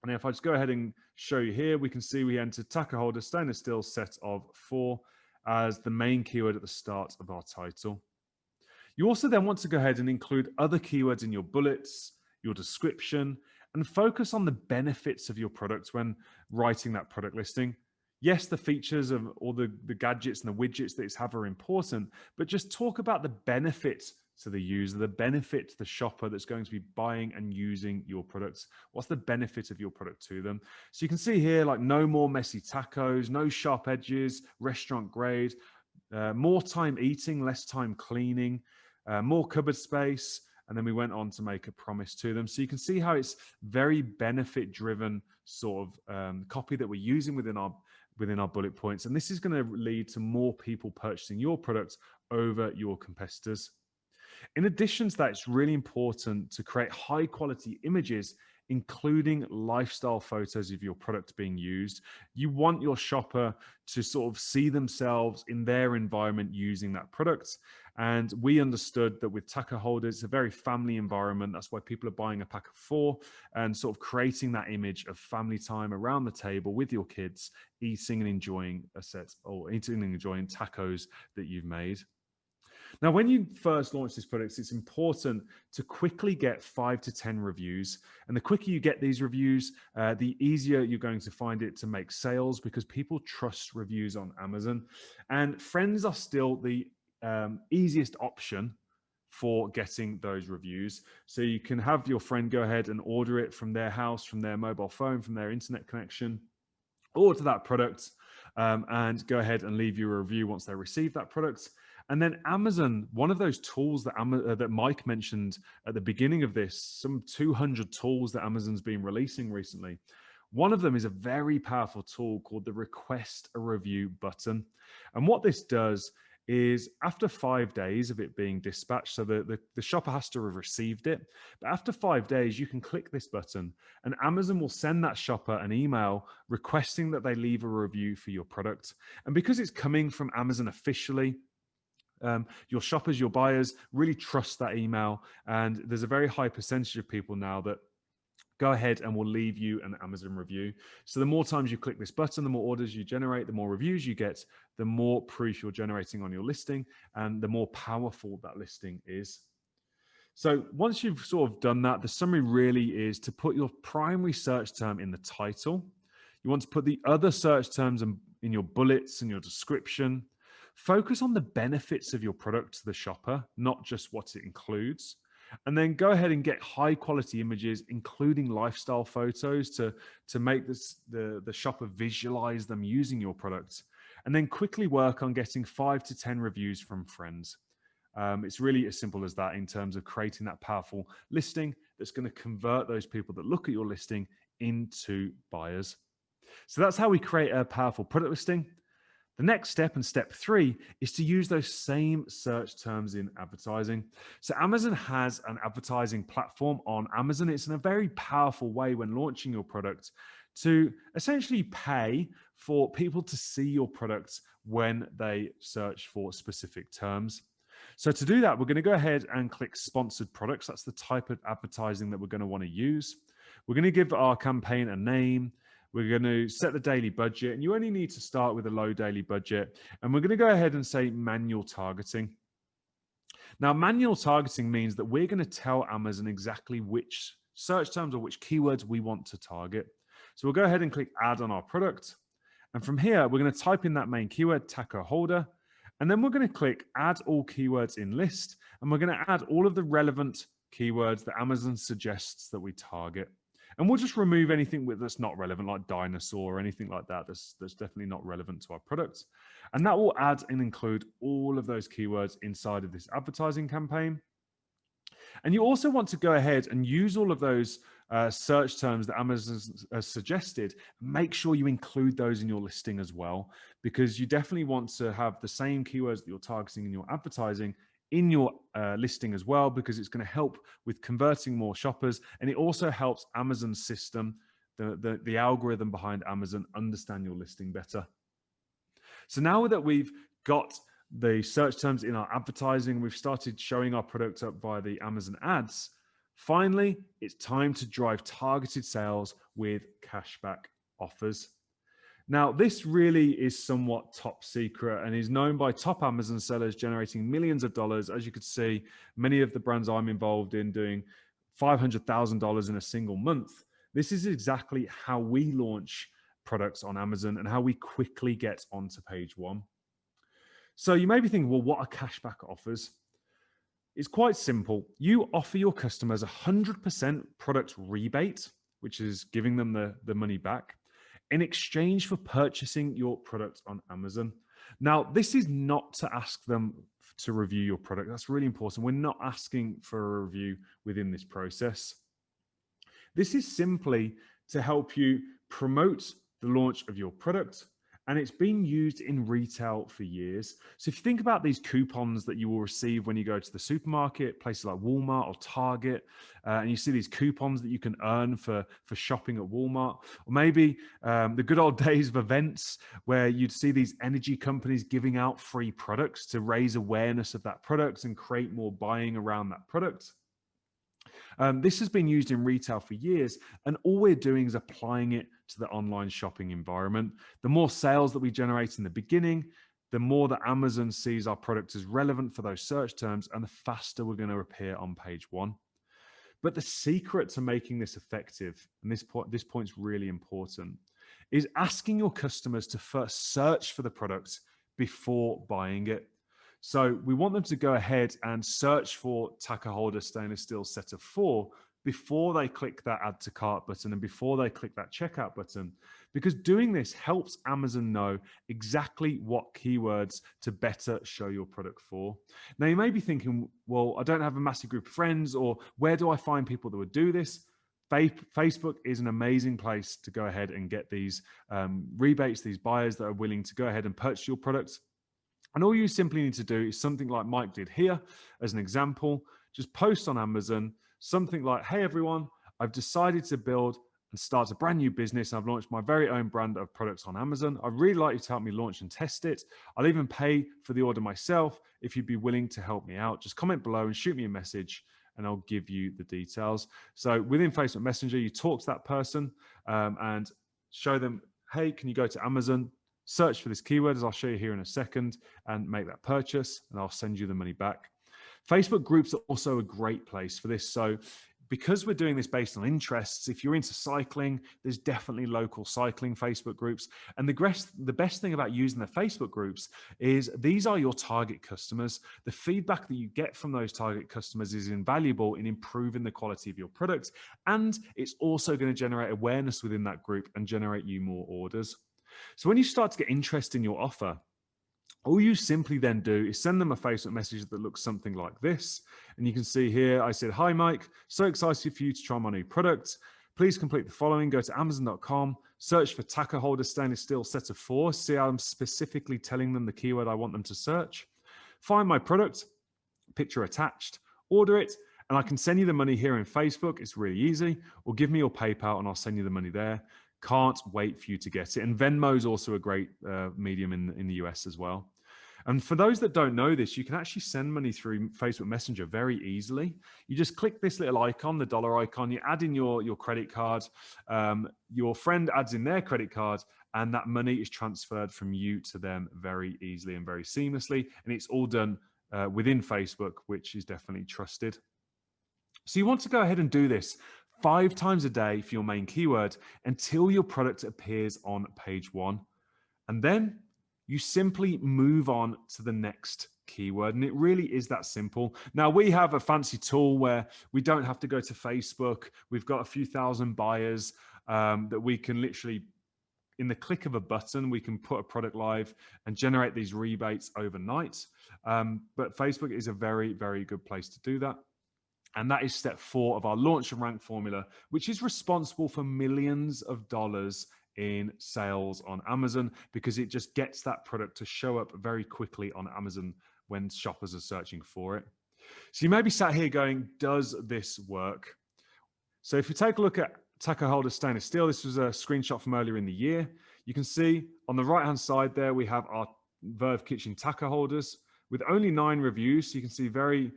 And if I just go ahead and show you here, we can see we entered taco holder stainless steel set of 4 as the main keyword at the start of our title. You also then want to go ahead and include other keywords in your bullets, your description, and focus on the benefits of your product when writing that product listing. Yes, the features of all the gadgets and the widgets that it's have are important, but just talk about the benefits to the user, the benefit to the shopper that's going to be buying and using your products. What's the benefit of your product to them? So you can see here, like no more messy tacos, no sharp edges, restaurant grade, more time eating, less time cleaning, more cupboard space. And then we went on to make a promise to them. So you can see how it's very benefit driven sort of copy that we're using within our bullet points. And this is going to lead to more people purchasing your products over your competitors. In addition to that, it's really important to create high quality images, including lifestyle photos of your product being used. You want your shopper to sort of see themselves in their environment using that product. And we understood that with taco holders, it's a very family environment. That's why people are buying a pack of 4 and sort of creating that image of family time around the table with your kids, eating and enjoying tacos that you've made. Now, when you first launch this product, it's important to quickly get 5 to 10 reviews. And the quicker you get these reviews, the easier you're going to find it to make sales, because people trust reviews on Amazon. And friends are still the easiest option for getting those reviews. So you can have your friend go ahead and order it from their house, from their mobile phone, from their internet connection, order that product, and go ahead and leave you a review once they receive that product. And then Amazon, one of those tools that Mike mentioned at the beginning of this, some 200 tools that Amazon's been releasing recently. One of them is a very powerful tool called the Request a Review button. And what this does is, after 5 days of it being dispatched, so the shopper has to have received it, but after 5 days, you can click this button and Amazon will send that shopper an email requesting that they leave a review for your product. And because it's coming from Amazon officially, your shoppers, your buyers really trust that email. And there's a very high percentage of people now that go ahead and will leave you an Amazon review. So the more times you click this button, the more orders you generate, the more reviews you get, the more proof you're generating on your listing, and the more powerful that listing is. So once you've sort of done that, the summary really is to put your primary search term in the title. You want to put the other search terms in your bullets and your description. Focus on the benefits of your product to the shopper, not just what it includes. And then go ahead and get high quality images, including lifestyle photos, to make the shopper visualize them using your product. And then quickly work on getting 5 to 10 reviews from friends. It's really as simple as that in terms of creating that powerful listing that's going to convert those people that look at your listing into buyers. So that's how we create a powerful product listing. The next step, and step 3, is to use those same search terms in advertising. So Amazon has an advertising platform on Amazon. It's in a very powerful way when launching your product to essentially pay for people to see your products when they search for specific terms. So to do that, we're going to go ahead and click sponsored products. That's the type of advertising that we're going to want to use. We're going to give our campaign a name. We're going to set the daily budget, and you only need to start with a low daily budget. And we're going to go ahead and say manual targeting. Now, manual targeting means that we're going to tell Amazon exactly which search terms or which keywords we want to target. So we'll go ahead and click add on our product. And from here, we're going to type in that main keyword, taco holder. And then we're going to click add all keywords in list. And we're going to add all of the relevant keywords that Amazon suggests that we target. And we'll just remove anything that's not relevant, like dinosaur or anything like that. That's definitely not relevant to our product. And that will add and include all of those keywords inside of this advertising campaign. And you also want to go ahead and use all of those search terms that Amazon has suggested. Make sure you include those in your listing as well, because you definitely want to have the same keywords that you're targeting in your advertising in your listing as well, because it's going to help with converting more shoppers. And it also helps Amazon's system, the algorithm behind Amazon, understand your listing better. So now that we've got the search terms in our advertising, we've started showing our product up via the Amazon ads. Finally, it's time to drive targeted sales with cashback offers. Now, this really is somewhat top secret and is known by top Amazon sellers generating millions of dollars. As you could see, many of the brands I'm involved in doing $500,000 in a single month. This is exactly how we launch products on Amazon and how we quickly get onto page one. So you may be thinking, well, what are cashback offers? It's quite simple. You offer your customers 100% product rebate, which is giving them the money back, in exchange for purchasing your product on Amazon. Now, this is not to ask them to review your product. That's really important. We're not asking for a review within this process. This is simply to help you promote the launch of your product, and it's been used in retail for years. So if you think about these coupons that you will receive when you go to the supermarket, places like Walmart or Target, and you see these coupons that you can earn for shopping at Walmart, or maybe the good old days of events where you'd see these energy companies giving out free products to raise awareness of that product and create more buying around that product. This has been used in retail for years, and all we're doing is applying it to the online shopping environment. The more sales that we generate in the beginning, the more that Amazon sees our product as relevant for those search terms, and the faster we're going to appear on page one. But the secret to making this effective, and this point's really important, is asking your customers to first search for the product before buying it. So we want them to go ahead and search for Taco Holder Stainless Steel Set of 4 before they click that add to cart button and before they click that checkout button, because doing this helps Amazon know exactly what keywords to better show your product for. Now, you may be thinking, well, I don't have a massive group of friends, or where do I find people that would do this? Facebook is an amazing place to go ahead and get these rebates, these buyers that are willing to go ahead and purchase your products. And all you simply need to do is something like Mike did here as an example. Just post on Amazon something like, hey everyone, I've decided to build and start a brand new business. I've launched my very own brand of products on Amazon. I'd really like you to help me launch and test it. I'll even pay for the order myself if you'd be willing to help me out. Just comment below and shoot me a message and I'll give you the details. So within Facebook Messenger, you talk to that person and show them, hey, can you go to Amazon, search for this keyword, as I'll show you here in a second, and make that purchase, and I'll send you the money back. Facebook groups are also a great place for this. So because we're doing this based on interests, if you're into cycling, there's definitely local cycling Facebook groups. And the best thing about using the Facebook groups is these are your target customers. The feedback that you get from those target customers is invaluable in improving the quality of your products. And it's also going to generate awareness within that group and generate you more orders. So when you start to get interest in your offer, all you simply then do is send them a Facebook message that looks something like this. And you can see here, I said, hi, Mike, so excited for you to try my new product. Please complete the following. Go to Amazon.com, search for Taco Holder Stainless Steel Set of 4. See, I'm specifically telling them the keyword I want them to search. Find my product, picture attached, order it, and I can send you the money here in Facebook. It's really easy. Or give me your PayPal and I'll send you the money there. Can't wait for you to get it. And Venmo is also a great medium in the US as well. And for those that don't know this, you can actually send money through Facebook Messenger very easily. You just click this little icon, the dollar icon, you add in your credit card, your friend adds in their credit card, and that money is transferred from you to them very easily and very seamlessly. And it's all done within Facebook, which is definitely trusted. So you want to go ahead and do this 5 times a day for your main keyword until your product appears on page 1. And then you simply move on to the next keyword. And it really is that simple. Now, we have a fancy tool where we don't have to go to Facebook. We've got a few thousand buyers that we can literally, in the click of a button, we can put a product live and generate these rebates overnight. But Facebook is a very, very good place to do that. And that is step 4 of our launch and rank formula, which is responsible for millions of dollars in sales on Amazon, because it just gets that product to show up very quickly on Amazon when shoppers are searching for it. So you may be sat here going, does this work? So if you take a look at Taco Holder Stainless Steel, this was a screenshot from earlier in the year. You can see on the right-hand side there, we have our Verve Kitchen taco holders with only 9 reviews. So you can see very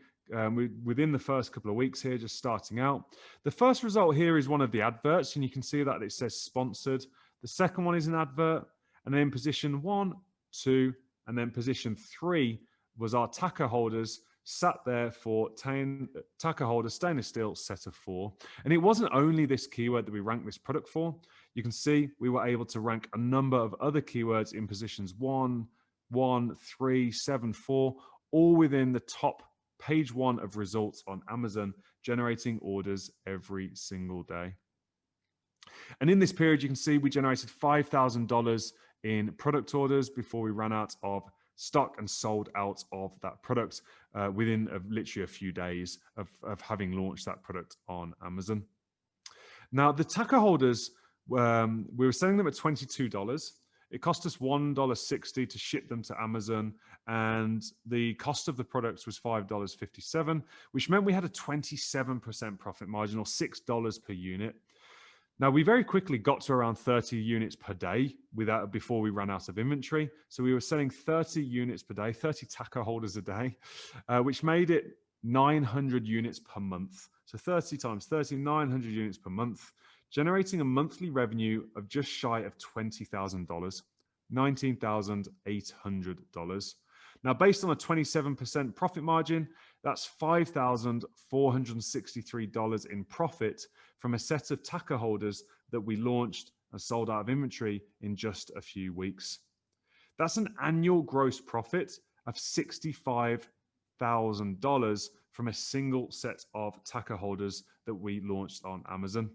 within the first couple of weeks here, just starting out. The first result here is one of the adverts, and you can see that it says sponsored. The second one is an advert, and then position 1, 2, and then position 3 was our tacker holders sat there for tacker holder stainless steel set of 4. And it wasn't only this keyword that we ranked this product for. You can see we were able to rank a number of other keywords in positions 1, 1, 3, 7, 4, all within the top page 1 of results on Amazon, generating orders every single day. And in this period, you can see we generated $5,000 in product orders before we ran out of stock and sold out of that product within literally a few days of having launched that product on Amazon. Now, the tacker holders, we were selling them at $22. It cost us $1.60 to ship them to Amazon, and the cost of the products was $5.57, which meant we had a 27% profit margin, or $6 per unit. Now, we very quickly got to around 30 units per day before we ran out of inventory. So we were selling 30 units per day, 30 tacker holders a day, which made it 900 units per month. So 30 times 30, 900 units per month, generating a monthly revenue of just shy of $20,000, $19,800. Now, based on a 27% profit margin, that's $5,463 in profit from a set of tacker holders that we launched and sold out of inventory in just a few weeks. That's an annual gross profit of $65,000 from a single set of tacker holders that we launched on Amazon.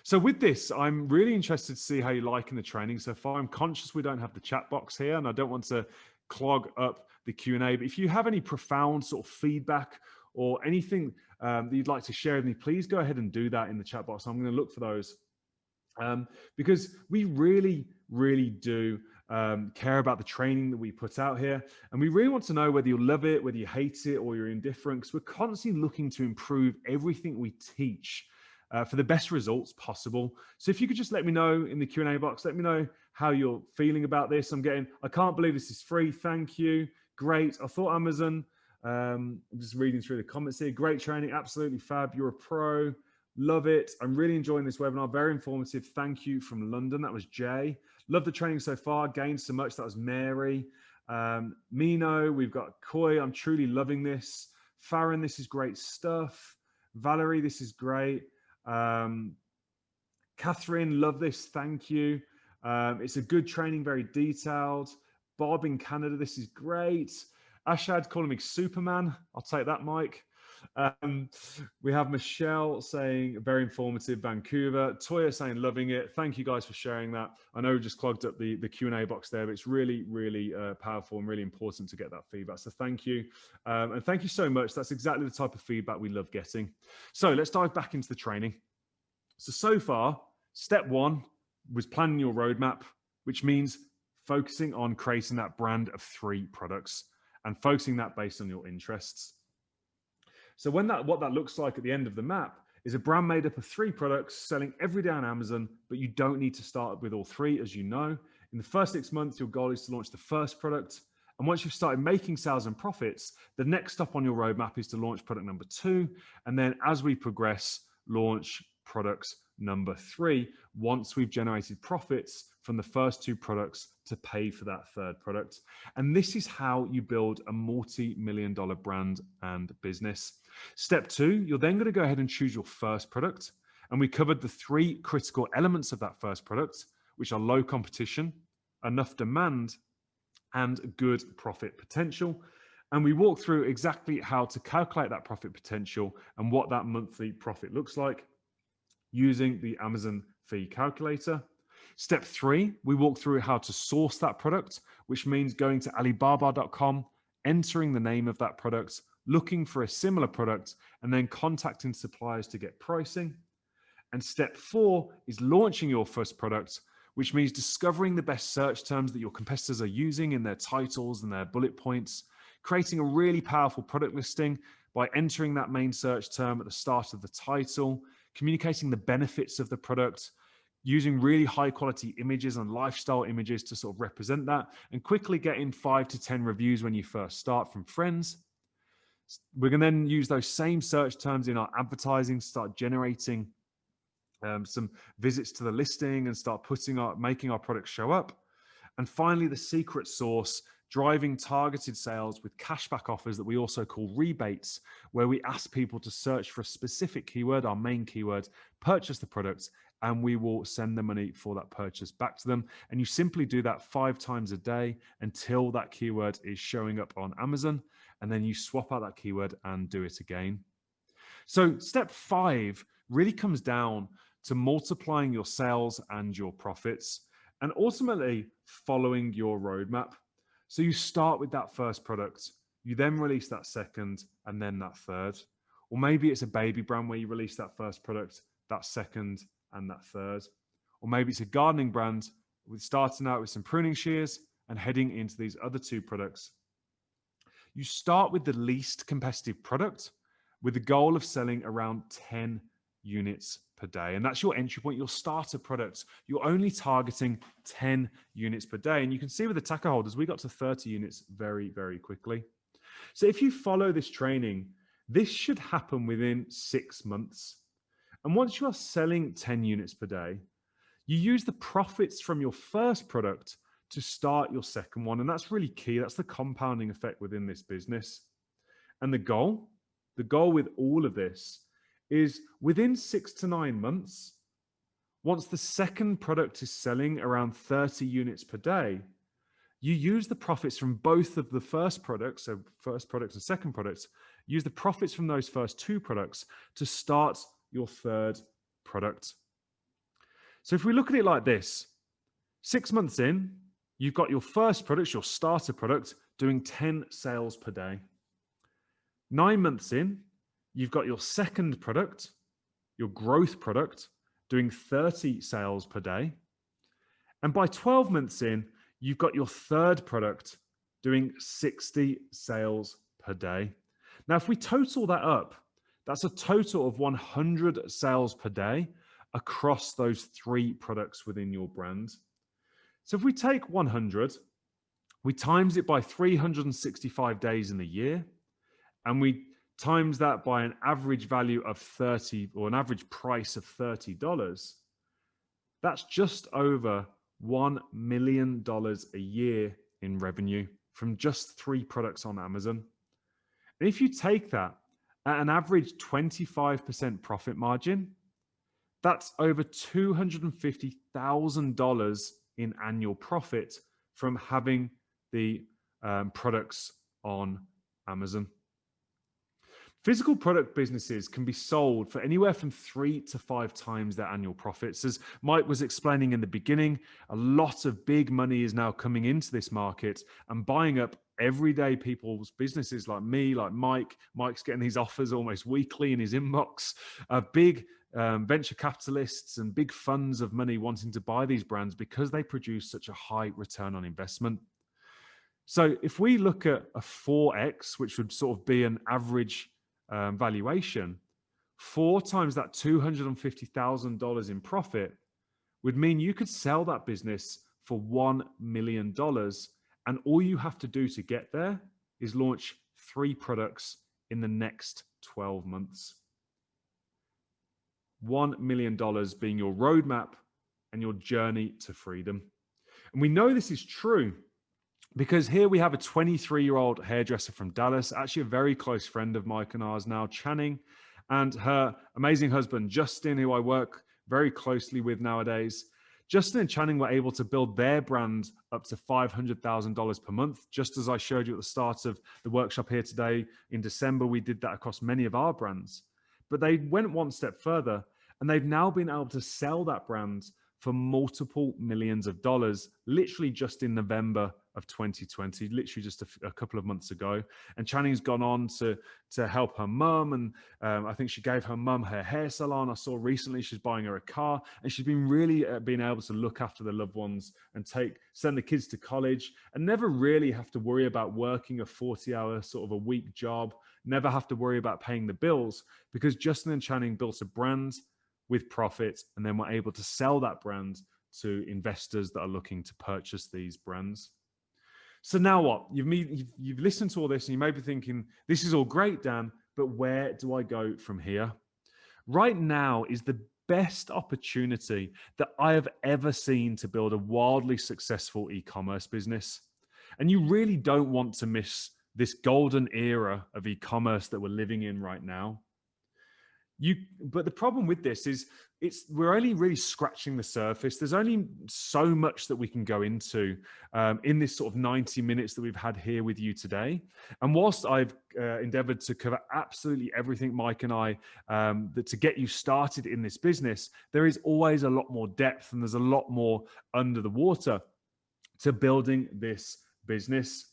So with this, I'm really interested to see how you're liking the training so far. I'm conscious we don't have the chat box here, and I don't want to clog up the Q&A, but if you have any profound sort of feedback or anything that you'd like to share with me, please go ahead and do that in the chat box. I'm going to look for those because we really, really do care about the training that we put out here. And we really want to know whether you love it, whether you hate it, or you're indifferent, because we're constantly looking to improve everything we teach for the best results possible. So if you could just let me know in the Q&A box, let me know how you're feeling about this. I can't believe this is free. Thank you. Great. I thought Amazon, I'm just reading through the comments here. Great training. Absolutely fab. You're a pro. Love it. I'm really enjoying this webinar. Very informative. Thank you from London. That was Jay. Love the training so far. Gained so much. That was Mary. Mino, we've got Koi. I'm truly loving this. Farron, this is great stuff. Valerie, this is great. Catherine, love this. Thank you. It's a good training, very detailed. Bob in Canada, this is great. Ashad calling me Superman. I'll take that, Mike. We have Michelle saying very informative, Vancouver. Toya saying loving it. Thank you guys for sharing that. I know we just clogged up the Q&A box there, but it's really, really powerful and really important to get that feedback. So thank you. And thank you so much. That's exactly the type of feedback we love getting. So let's dive back into the training. So far, step 1 was planning your roadmap, which means focusing on creating that brand of 3 products and focusing that based on your interests. So what that looks like at the end of the map is a brand made up of 3 products selling every day on Amazon, but you don't need to start with all 3, as you know. In the first 6 months, your goal is to launch the first product. And once you've started making sales and profits, the next stop on your roadmap is to launch product number 2. And then as we progress, launch products number 3 once we've generated profits from the first 2 products to pay for that third product. And this is how you build a multi-million-dollar brand and business. Step 2, you're then going to go ahead and choose your first product. And we covered the 3 critical elements of that first product, which are low competition, enough demand, and good profit potential. And we walked through exactly how to calculate that profit potential and what that monthly profit looks like using the Amazon fee calculator. Step 3, we walk through how to source that product, which means going to Alibaba.com, entering the name of that product, looking for a similar product, and then contacting suppliers to get pricing. And step 4 is launching your first product, which means discovering the best search terms that your competitors are using in their titles and their bullet points, creating a really powerful product listing by entering that main search term at the start of the title, communicating the benefits of the product, using really high quality images and lifestyle images to sort of represent that, and quickly getting 5 to 10 reviews when you first start from friends. We're going to then use those same search terms in our advertising, start generating some visits to the listing and start making our products show up. And finally, the secret sauce, driving targeted sales with cashback offers that we also call rebates, where we ask people to search for a specific keyword, our main keyword, purchase the product, and we will send the money for that purchase back to them. And you simply do that 5 times a day until that keyword is showing up on Amazon. And then you swap out that keyword and do it again. So step 5 really comes down to multiplying your sales and your profits and ultimately following your roadmap. So you start with that first product, you then release that second, and then that third. Or maybe it's a baby brand where you release that first product, that second, and that third. Or maybe it's a gardening brand with starting out with some pruning shears and heading into these other 2 products. You start with the least competitive product with the goal of selling around 10 units per day. And that's your entry point, your starter product. You're only targeting 10 units per day. And you can see with the tacker holders, we got to 30 units very, very quickly. So if you follow this training, this should happen within 6 months. And once you are selling 10 units per day, you use the profits from your first product to start your second one. And that's really key. That's the compounding effect within this business. And the goal with all of this is within 6 to 9 months, once the second product is selling around 30 units per day, you use the profits from both of the first products, so first product and second product, use the profits from those first 2 products to start your third product. So if we look at it like this, 6 months in, you've got your first product, your starter product, doing 10 sales per day. 9 months in, you've got your second product, your growth product, doing 30 sales per day. And by 12 months in, you've got your third product doing 60 sales per day. Now, if we total that up, that's a total of 100 sales per day across those 3 products within your brand. So if we take 100, we times it by 365 days in the year, and we times that by an average value of 30 or an average price of $30, that's just over $1 million a year in revenue from just 3 products on Amazon. And if you take that at an average 25% profit margin, that's over $250,000 in annual profit from having the products on Amazon. Physical product businesses can be sold for anywhere from 3 to 5 times their annual profits. As Mike was explaining in the beginning, a lot of big money is now coming into this market and buying up everyday people's businesses like me, like Mike. Mike's getting these offers almost weekly in his inbox. Big venture capitalists and big funds of money wanting to buy these brands because they produce such a high return on investment. So if we look at a 4x, which would sort of be an average valuation, 4 times that $250,000 in profit would mean you could sell that business for $1 million. And all you have to do to get there is launch 3 products in the next 12 months. $1 million being your roadmap and your journey to freedom. And we know this is true because here we have a 23-year-old hairdresser from Dallas, actually a very close friend of Mike and ours now, Channing, and her amazing husband, Justin, who I work very closely with nowadays. Justin and Channing were able to build their brand up to $500,000 per month. Just as I showed you at the start of the workshop here today in December, we did that across many of our brands. But they went one step further, and they've now been able to sell that brand for multiple millions of dollars, literally just in November of 2020, literally just a couple of months ago. And Channing's gone on to help her mum, and I think she gave her mum her hair salon. I saw recently she's buying her a car, and she's been really being able to look after the loved ones and send the kids to college and never really have to worry about working a 40-hour sort of a week job, never have to worry about paying the bills, because Justin and Channing built a brand with profit, and then we're able to sell that brand to investors that are looking to purchase these brands. So now what? You've listened to all this and you may be thinking, this is all great, Dan, but where do I go from here? Right now is the best opportunity that I have ever seen to build a wildly successful e-commerce business. And you really don't want to miss this golden era of e-commerce that we're living in right now. But the problem with this is we're only really scratching the surface. There's only so much that we can go into in this sort of 90 minutes that we've had here with you today. And whilst I've endeavored to cover absolutely everything, Mike and I, that to get you started in this business, there is always a lot more depth and there's a lot more under the water to building this business.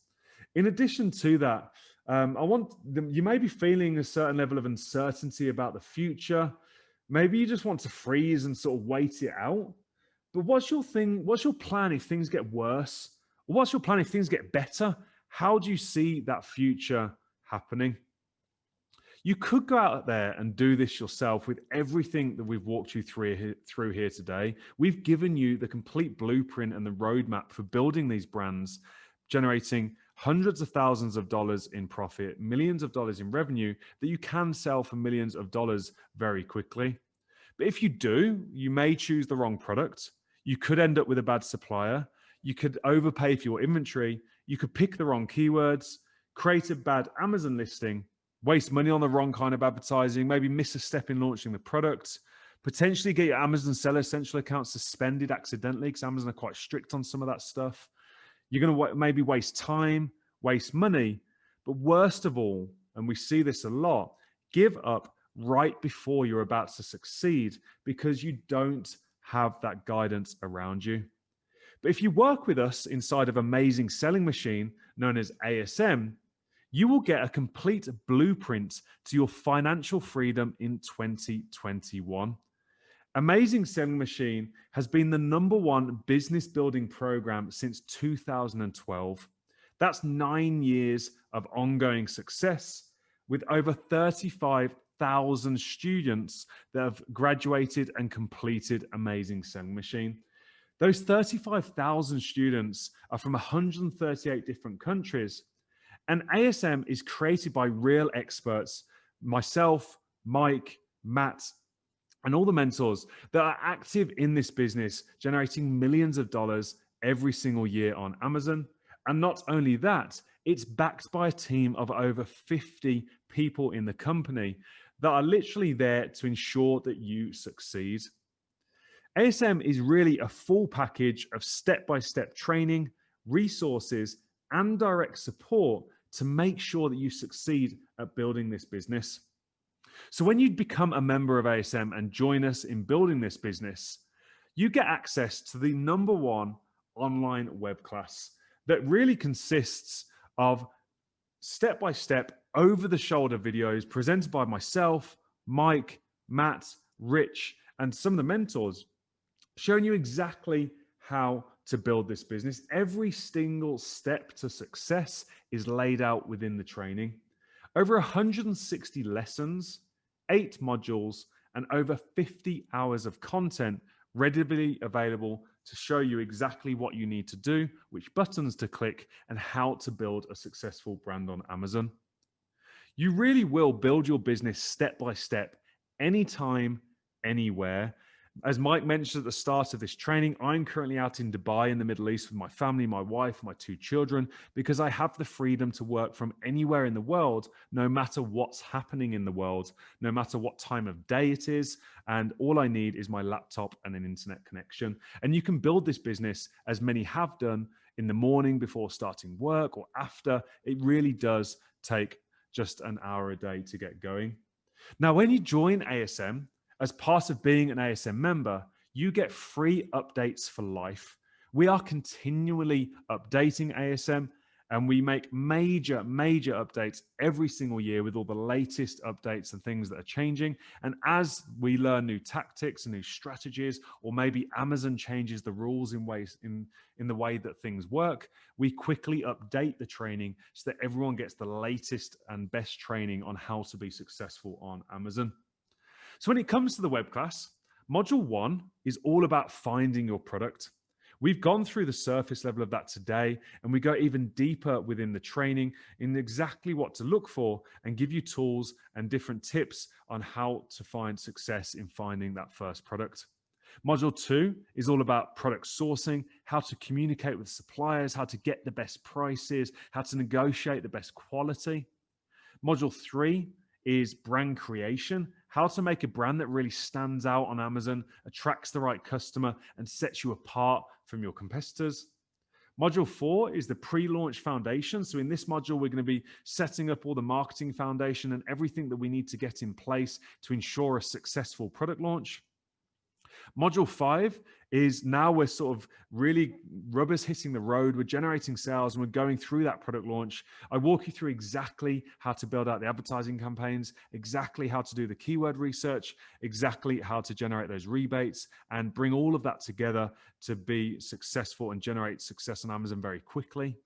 In addition to that, you may be feeling a certain level of uncertainty about the future. Maybe you just want to freeze and sort of wait it out. But what's your plan if things get worse? Or what's your plan if things get better? How do you see that future happening? You could go out there and do this yourself with everything that we've walked you through here today. We've given you the complete blueprint and the roadmap for building these brands, generating hundreds of thousands of dollars in profit, millions of dollars in revenue that you can sell for millions of dollars very quickly. But if you do, you may choose the wrong product. You could end up with a bad supplier. You could overpay for your inventory. You could pick the wrong keywords, create a bad Amazon listing, waste money on the wrong kind of advertising, maybe miss a step in launching the product, potentially get your Amazon Seller Central account suspended accidentally because Amazon are quite strict on some of that stuff. You're going to maybe waste time, waste money, but worst of all, and we see this a lot, give up right before you're about to succeed because you don't have that guidance around you. But if you work with us inside of Amazing Selling Machine, known as ASM, you will get a complete blueprint to your financial freedom in 2021. Amazing Selling Machine has been the #1 business building program since 2012. That's 9 years of ongoing success with over 35,000 students that have graduated and completed Amazing Selling Machine. Those 35,000 students are from 138 different countries. And ASM is created by real experts, myself, Mike, Matt, and all the mentors that are active in this business, generating millions of dollars every single year on Amazon. And not only that, it's backed by a team of over 50 people in the company that are literally there to ensure that you succeed. ASM is really a full package of step-by-step training, resources, and direct support to make sure that you succeed at building this business. So when you become a member of ASM and join us in building this business, you get access to the #1 online web class that really consists of step-by-step, over-the-shoulder videos presented by myself, Mike, Matt, Rich, and some of the mentors, showing you exactly how to build this business. Every single step to success is laid out within the training. Over 160 lessons, 8 modules, and over 50 hours of content readily available to show you exactly what you need to do, which buttons to click, and how to build a successful brand on Amazon. You really will build your business step by step, anytime, anywhere. As Mike mentioned at the start of this training, I'm currently out in Dubai in the Middle East with my family, my wife, my 2 children, because I have the freedom to work from anywhere in the world, no matter what's happening in the world, no matter what time of day it is. And all I need is my laptop and an internet connection. And you can build this business, as many have done, in the morning before starting work or after. It really does take just an hour a day to get going. Now, when you join ASM, as part of being an ASM member, you get free updates for life. We are continually updating ASM, and we make major updates every single year with all the latest updates and things that are changing. And as we learn new tactics and new strategies, or maybe Amazon changes the rules in the way that things work, we quickly update the training so that everyone gets the latest and best training on how to be successful on Amazon. So when it comes to the web class, module 1 is all about finding your product. We've gone through the surface level of that today, and we go even deeper within the training in exactly what to look for and give you tools and different tips on how to find success in finding that first product. Module 2 is all about product sourcing, how to communicate with suppliers, how to get the best prices, how to negotiate the best quality. Module 3 is brand creation, how to make a brand that really stands out on Amazon, attracts the right customer, and sets you apart from your competitors. Module 4 is the pre-launch foundation. So in this module, we're going to be setting up all the marketing foundation and everything that we need to get in place to ensure a successful product launch. Module 5 is now we're sort of really rubber's hitting the road. We're generating sales and we're going through that product launch. I walk you through exactly how to build out the advertising campaigns, exactly how to do the keyword research, exactly how to generate those rebates and bring all of that together to be successful and generate success on Amazon very quickly.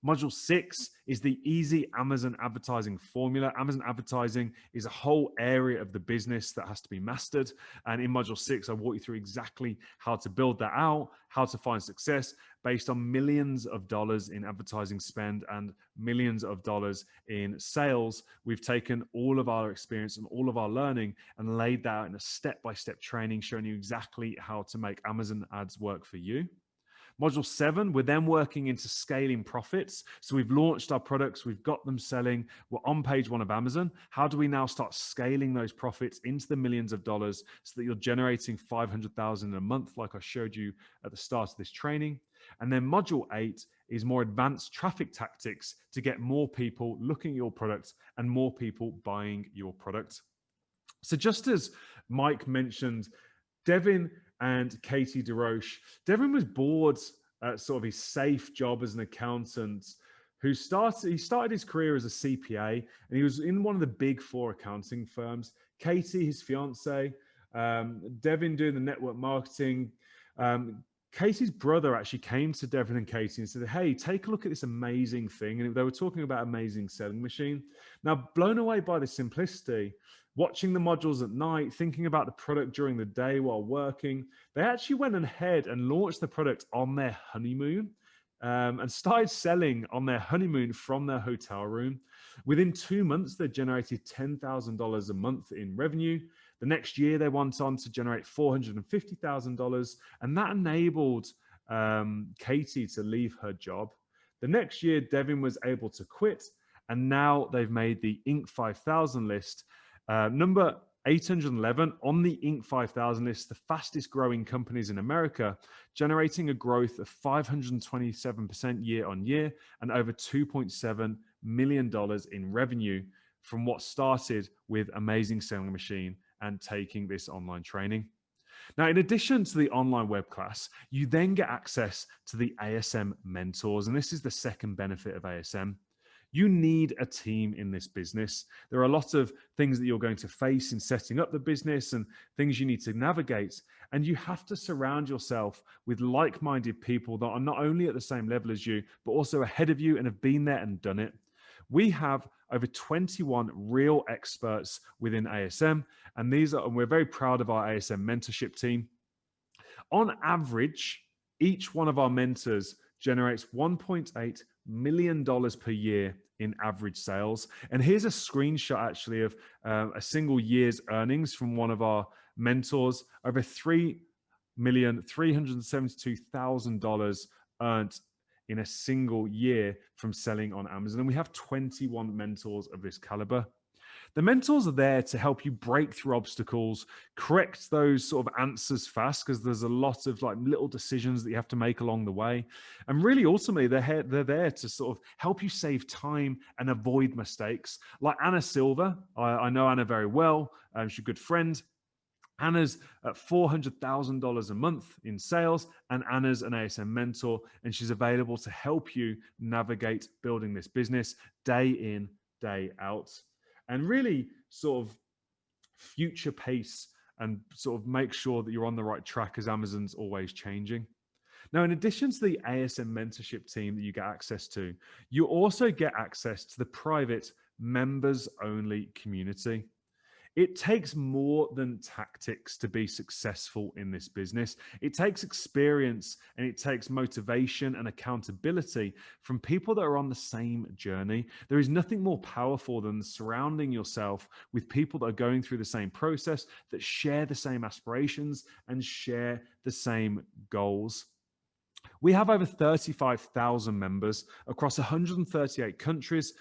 Module 6 is the easy Amazon advertising formula. Amazon advertising is a whole area of the business that has to be mastered. And in Module 6, I walk you through exactly how to build that out, how to find success based on millions of dollars in advertising spend and millions of dollars in sales. We've taken all of our experience and all of our learning and laid that out in a step-by-step training, showing you exactly how to make Amazon ads work for you. Module 7, we're then working into scaling profits. So we've launched our products, we've got them selling, we're on page 1 of Amazon. How do we now start scaling those profits into the millions of dollars so that you're generating 500,000 a month, like I showed you at the start of this training? And then module 8 is more advanced traffic tactics to get more people looking at your product and more people buying your product. So just as Mike mentioned, Devin and Katie DeRoche. Devin was bored at sort of his safe job as an accountant he started his career as a CPA and he was in one of the big 4 accounting firms. Katie, his fiance, Devin doing the network marketing. Katie's brother actually came to Devin and Katie and said, hey, take a look at this amazing thing. And they were talking about Amazing Selling Machine. Now, blown away by the simplicity, watching the modules at night, thinking about the product during the day while working, they actually went ahead and launched the product on their honeymoon and started selling on their honeymoon from their hotel room. Within 2 months, they generated $10,000 a month in revenue. The next year, they went on to generate $450,000, and that enabled Katie to leave her job. The next year, Devin was able to quit, and now they've made the Inc. 5000 list. Number 811 on the Inc. 5000 list, the fastest growing companies in America, generating a growth of 527% year on year and over $2.7 million in revenue from what started with Amazing Selling Machine and taking this online training. Now, in addition to the online web class, you then get access to the ASM mentors. And this is the second benefit of ASM. You need a team in this business. There are a lot of things that you're going to face in setting up the business and things you need to navigate. And you have to surround yourself with like-minded people that are not only at the same level as you, but also ahead of you and have been there and done it. We have over 21 real experts within ASM, and we're very proud of our ASM mentorship team. On average, each one of our mentors generates $1.8 million per year in average sales. And here's a screenshot actually of a single year's earnings from one of our mentors, over $3,372,000 earned in a single year from selling on Amazon. And we have 21 mentors of this caliber. The mentors are there to help you break through obstacles, correct those sort of answers fast, because there's a lot of like little decisions that you have to make along the way. And really, ultimately, they're there to sort of help you save time and avoid mistakes. Like Anna Silva, I know Anna very well. She's a good friend. Anna's at $400,000 a month in sales, and Anna's an ASM mentor, and she's available to help you navigate building this business day in, day out, and really sort of future pace and sort of make sure that you're on the right track as Amazon's always changing. Now, in addition to the ASM mentorship team that you get access to, you also get access to the private members-only community. It takes more than tactics to be successful in this business. It takes experience and it takes motivation and accountability from people that are on the same journey. There is nothing more powerful than surrounding yourself with people that are going through the same process, that share the same aspirations and share the same goals. We have over 35,000 members across 138 countries,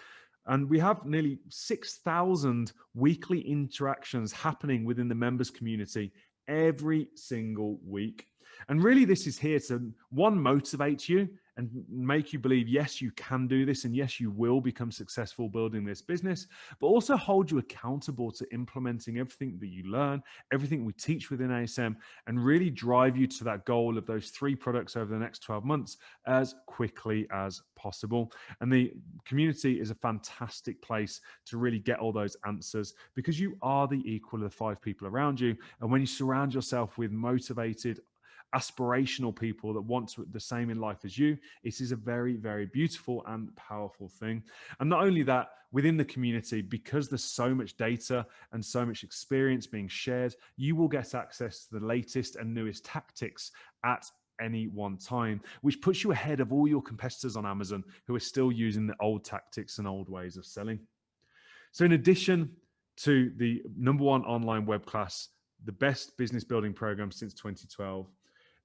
and we have nearly 6,000 weekly interactions happening within the members community every single week. And really, this is here to, one, motivate you and make you believe, yes, you can do this, and yes, you will become successful building this business, but also hold you accountable to implementing everything that you learn, everything we teach within ASM, and really drive you to that goal of those 3 products over the next 12 months as quickly as possible. And the community is a fantastic place to really get all those answers, because you are the equal of the 5 people around you. And when you surround yourself with motivated, aspirational people that want the same in life as you, it is a very, very beautiful and powerful thing. And not only that, within the community, because there's so much data and so much experience being shared, you will get access to the latest and newest tactics at any one time, which puts you ahead of all your competitors on Amazon who are still using the old tactics and old ways of selling. So in addition to the #1 online web class, the best business building program since 2012,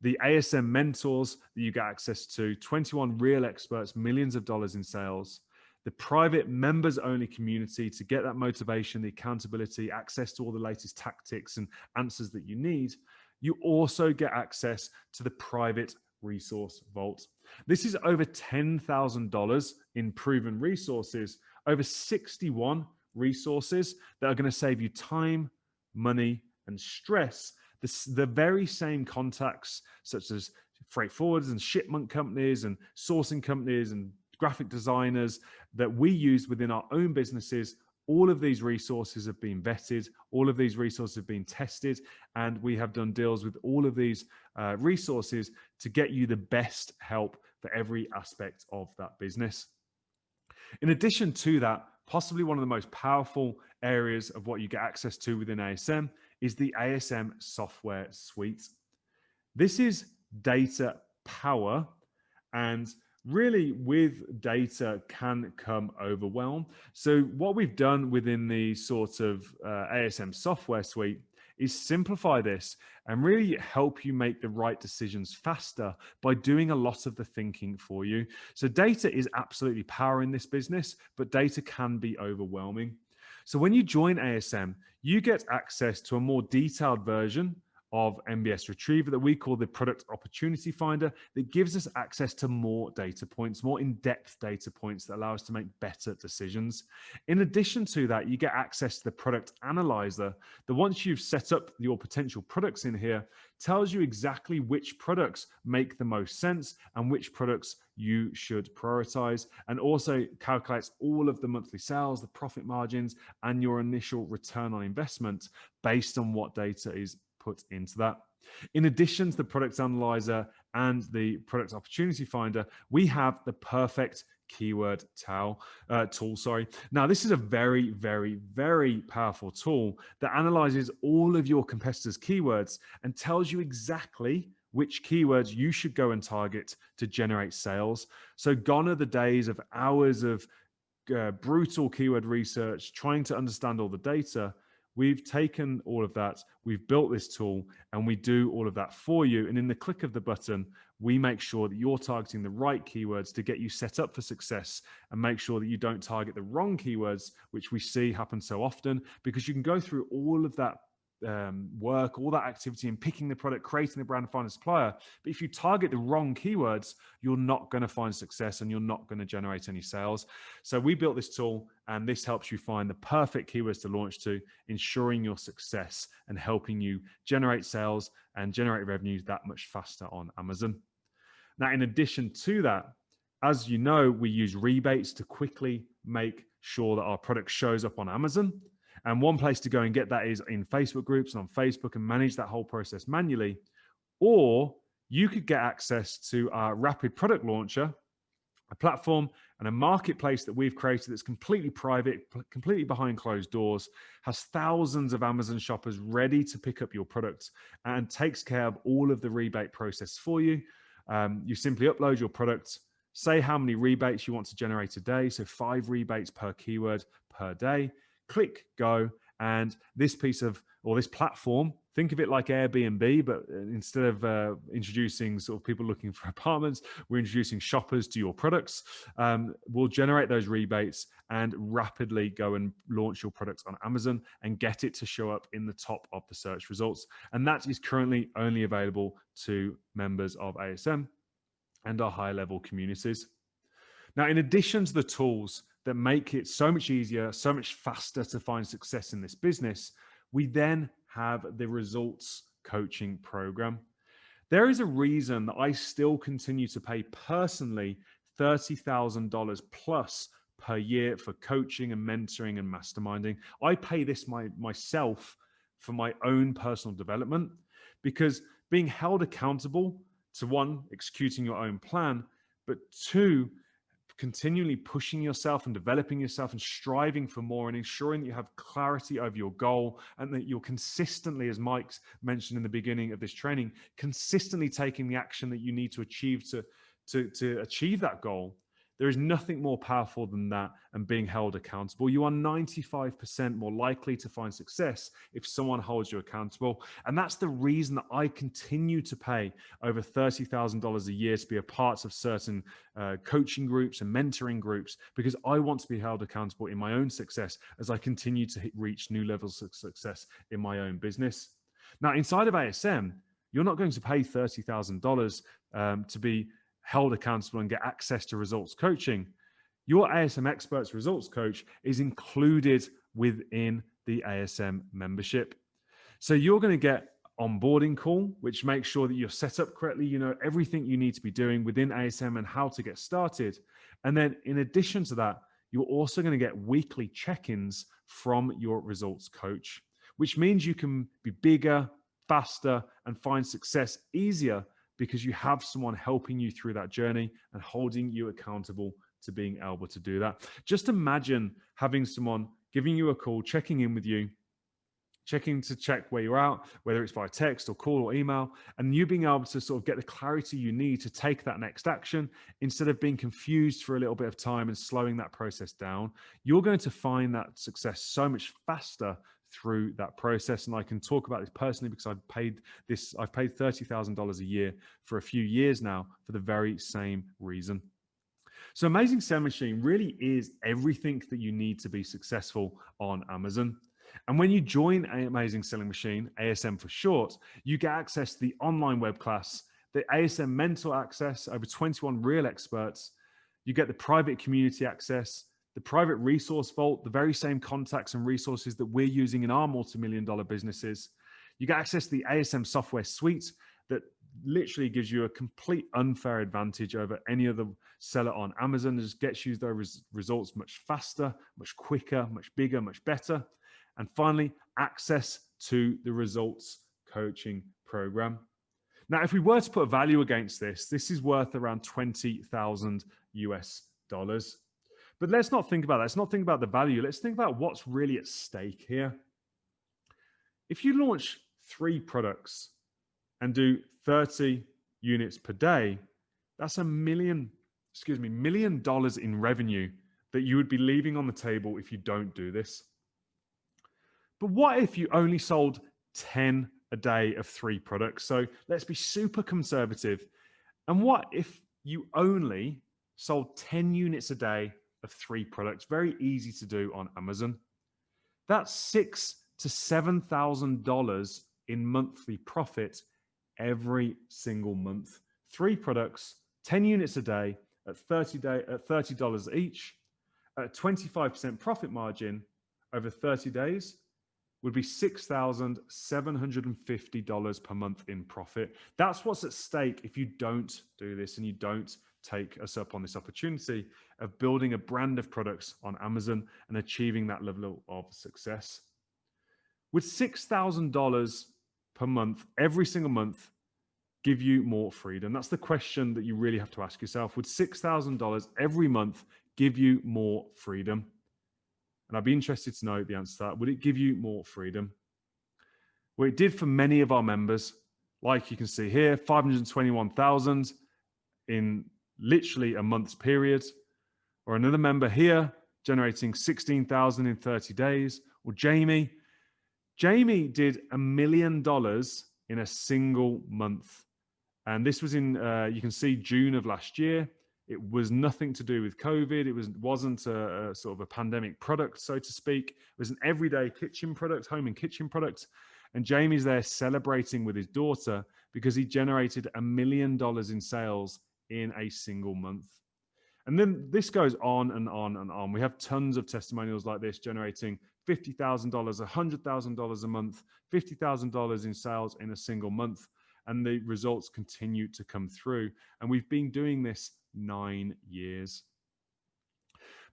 the ASM mentors that you get access to, 21 real experts, millions of dollars in sales, the private members only community to get that motivation, the accountability, access to all the latest tactics and answers that you need. You also get access to the private resource vault. This is over $10,000 in proven resources, over 61 resources that are going to save you time, money, and stress. The very same contacts, such as freight forwarders and shipment companies and sourcing companies and graphic designers that we use within our own businesses, all of these resources have been vetted, all of these resources have been tested, and we have done deals with all of these resources to get you the best help for every aspect of that business. In addition to that, possibly one of the most powerful areas of what you get access to within ASM is the ASM software suite. This is data power, and really with data can come overwhelm. So what we've done within the sort of ASM software suite is simplify this and really help you make the right decisions faster by doing a lot of the thinking for you. So data is absolutely power in this business, but data can be overwhelming. So when you join ASM, you get access to a more detailed version of MBS Retriever that we call the Product Opportunity Finder, that gives us access to more data points, more in-depth data points that allow us to make better decisions. In addition to that, you get access to the Product Analyzer that, once you've set up your potential products in here, tells you exactly which products make the most sense and which products you should prioritize, and also calculates all of the monthly sales, the profit margins, and your initial return on investment based on what data is put into that. In addition to the Product Analyzer and the Product Opportunity Finder, we have the Perfect Keyword tool. Now, this is a very, very, very powerful tool that analyzes all of your competitors' keywords and tells you exactly which keywords you should go and target to generate sales. So gone are the days of hours of brutal keyword research, trying to understand all the data. We've taken all of that, we've built this tool, and we do all of that for you. And in the click of the button, we make sure that you're targeting the right keywords to get you set up for success, and make sure that you don't target the wrong keywords, which we see happen so often, because you can go through all of that work, all that activity in picking the product, creating the brand, find a supplier. But if you target the wrong keywords, you're not going to find success and you're not going to generate any sales. So we built this tool, and this helps you find the perfect keywords to launch to, ensuring your success and helping you generate sales and generate revenues that much faster on Amazon. Now, in addition to that, as you know, we use rebates to quickly make sure that our product shows up on Amazon. And one place to go and get that is in Facebook groups and on Facebook, and manage that whole process manually. Or you could get access to our rapid product launcher, a platform and a marketplace that we've created that's completely private, completely behind closed doors, has thousands of Amazon shoppers ready to pick up your products and takes care of all of the rebate process for you. You simply upload your products, say how many rebates you want to generate a day, so 5 rebates per keyword per day, click go, and this platform, think of it like Airbnb, but instead of introducing sort of people looking for apartments, we're introducing shoppers to your products. We'll generate those rebates and rapidly go and launch your products on Amazon and get it to show up in the top of the search results. And that is currently only available to members of ASM and our high-level communities. Now, in addition to the tools that make it so much easier, so much faster to find success in this business, we then have the results coaching program. There is a reason that I still continue to pay personally $30,000 plus per year for coaching and mentoring and masterminding. I pay this myself for my own personal development, because being held accountable to, one, executing your own plan, but two, continually pushing yourself and developing yourself and striving for more and ensuring that you have clarity over your goal and that you're consistently, as Mike's mentioned in the beginning of this training, consistently taking the action that you need to achieve to achieve that goal. There is nothing more powerful than that and being held accountable. You are 95% more likely to find success if someone holds you accountable. And that's the reason that I continue to pay over $30,000 a year to be a part of certain coaching groups and mentoring groups, because I want to be held accountable in my own success as I continue to reach new levels of success in my own business. Now, inside of ASM, you're not going to pay $30,000 to be held accountable and get access to results coaching. Your ASM Experts Results Coach is included within the ASM membership. So you're going to get onboarding call, which makes sure that you're set up correctly, you know everything you need to be doing within ASM and how to get started. And then in addition to that, you're also going to get weekly check-ins from your results coach, which means you can be bigger, faster, and find success easier because you have someone helping you through that journey and holding you accountable to being able to do that. Just imagine having someone giving you a call, checking in with you, checking to check where you're at, whether it's by text or call or email, and you being able to sort of get the clarity you need to take that next action instead of being confused for a little bit of time and slowing that process down. You're going to find that success so much faster through that process. And I can talk about this personally because I've paid $30,000 a year for a few years now for the very same reason. So Amazing Selling Machine really is everything that you need to be successful on Amazon. And when you join Amazing Selling Machine, ASM for short, you get access to the online web class, the ASM mentor access, over 21 real experts. You get the private community access, the private resource vault, the very same contacts and resources that we're using in our multi-million-dollar businesses. You get access to the ASM software suite that literally gives you a complete unfair advantage over any other seller on Amazon. It just gets you those results much faster, much quicker, much bigger, much better. And finally, access to the results coaching program. Now, if we were to put a value against this, this is worth around $20,000 US. But let's not think about that. Let's not think about the value. Let's think about what's really at stake here. If you launch 3 products and do 30 units per day, that's $1 million in revenue that you would be leaving on the table if you don't do this. But what if you only sold 10 a day of 3 products? So let's be super conservative. And what if you only sold 10 units a day of 3 products? Very easy to do on Amazon. That's $6,000 to $7,000 in monthly profit every single month. 3 products, 10 units a day at $30 each, at a 25% profit margin over 30 days would be $6,750 per month in profit. That's what's at stake if you don't do this and you don't take us up on this opportunity of building a brand of products on Amazon and achieving that level of success. With $6,000 per month, every single month, give you more freedom? That's the question that you really have to ask yourself. Would $6,000 every month give you more freedom? And I'd be interested to know the answer to that. Would it give you more freedom? Well, it did for many of our members. Like you can see here, 521,000 in literally a month's period. Or another member here generating 16,000 in 30 days. Or Jamie did $1 million in a single month. And this was in, you can see June of last year. It was nothing to do with COVID. It wasn't a sort of a pandemic product, so to speak. It was an everyday kitchen product, home and kitchen product. And Jamie's there celebrating with his daughter because he generated $1 million in sales in a single month. And then this goes on and on and on. We have tons of testimonials like this generating $50,000, $100,000 a month, $50,000 in sales in a single month. And the results continue to come through. And we've been doing this 9 years.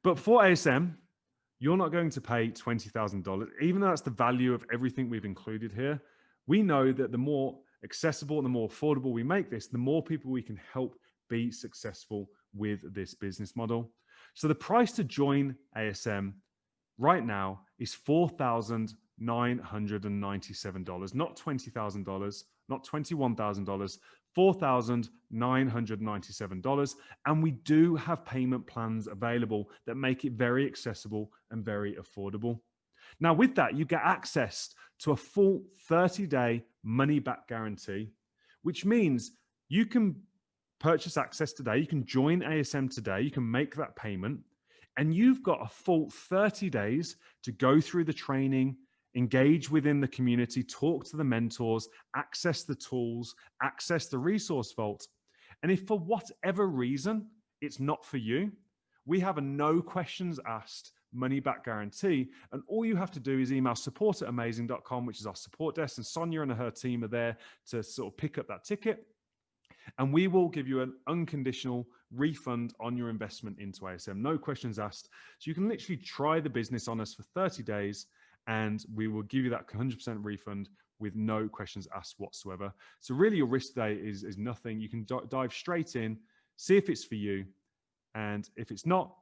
But for ASM, you're not going to pay $20,000, even though that's the value of everything we've included here. We know that the more accessible and the more affordable we make this, the more people we can help be successful with this business model. So the price to join ASM right now is $4,997, not $20,000, not $21,000, $4,997. And we do have payment plans available that make it very accessible and very affordable. Now, with that, you get access to a full 30-day money-back guarantee, which means you can purchase access today. You can join ASM today. You can make that payment. And you've got a full 30 days to go through the training, engage within the community, talk to the mentors, access the tools, access the resource vault. And if for whatever reason it's not for you, we have a no questions asked money back guarantee. And all you have to do is email support@amazing.com, which is our support desk. And Sonia and her team are there to sort of pick up that ticket. And we will give you an unconditional refund on your investment into ASM. No questions asked. So you can literally try the business on us for 30 days and we will give you that 100% refund with no questions asked whatsoever. So really your risk today is nothing. You can dive straight in, see if it's for you. And if it's not,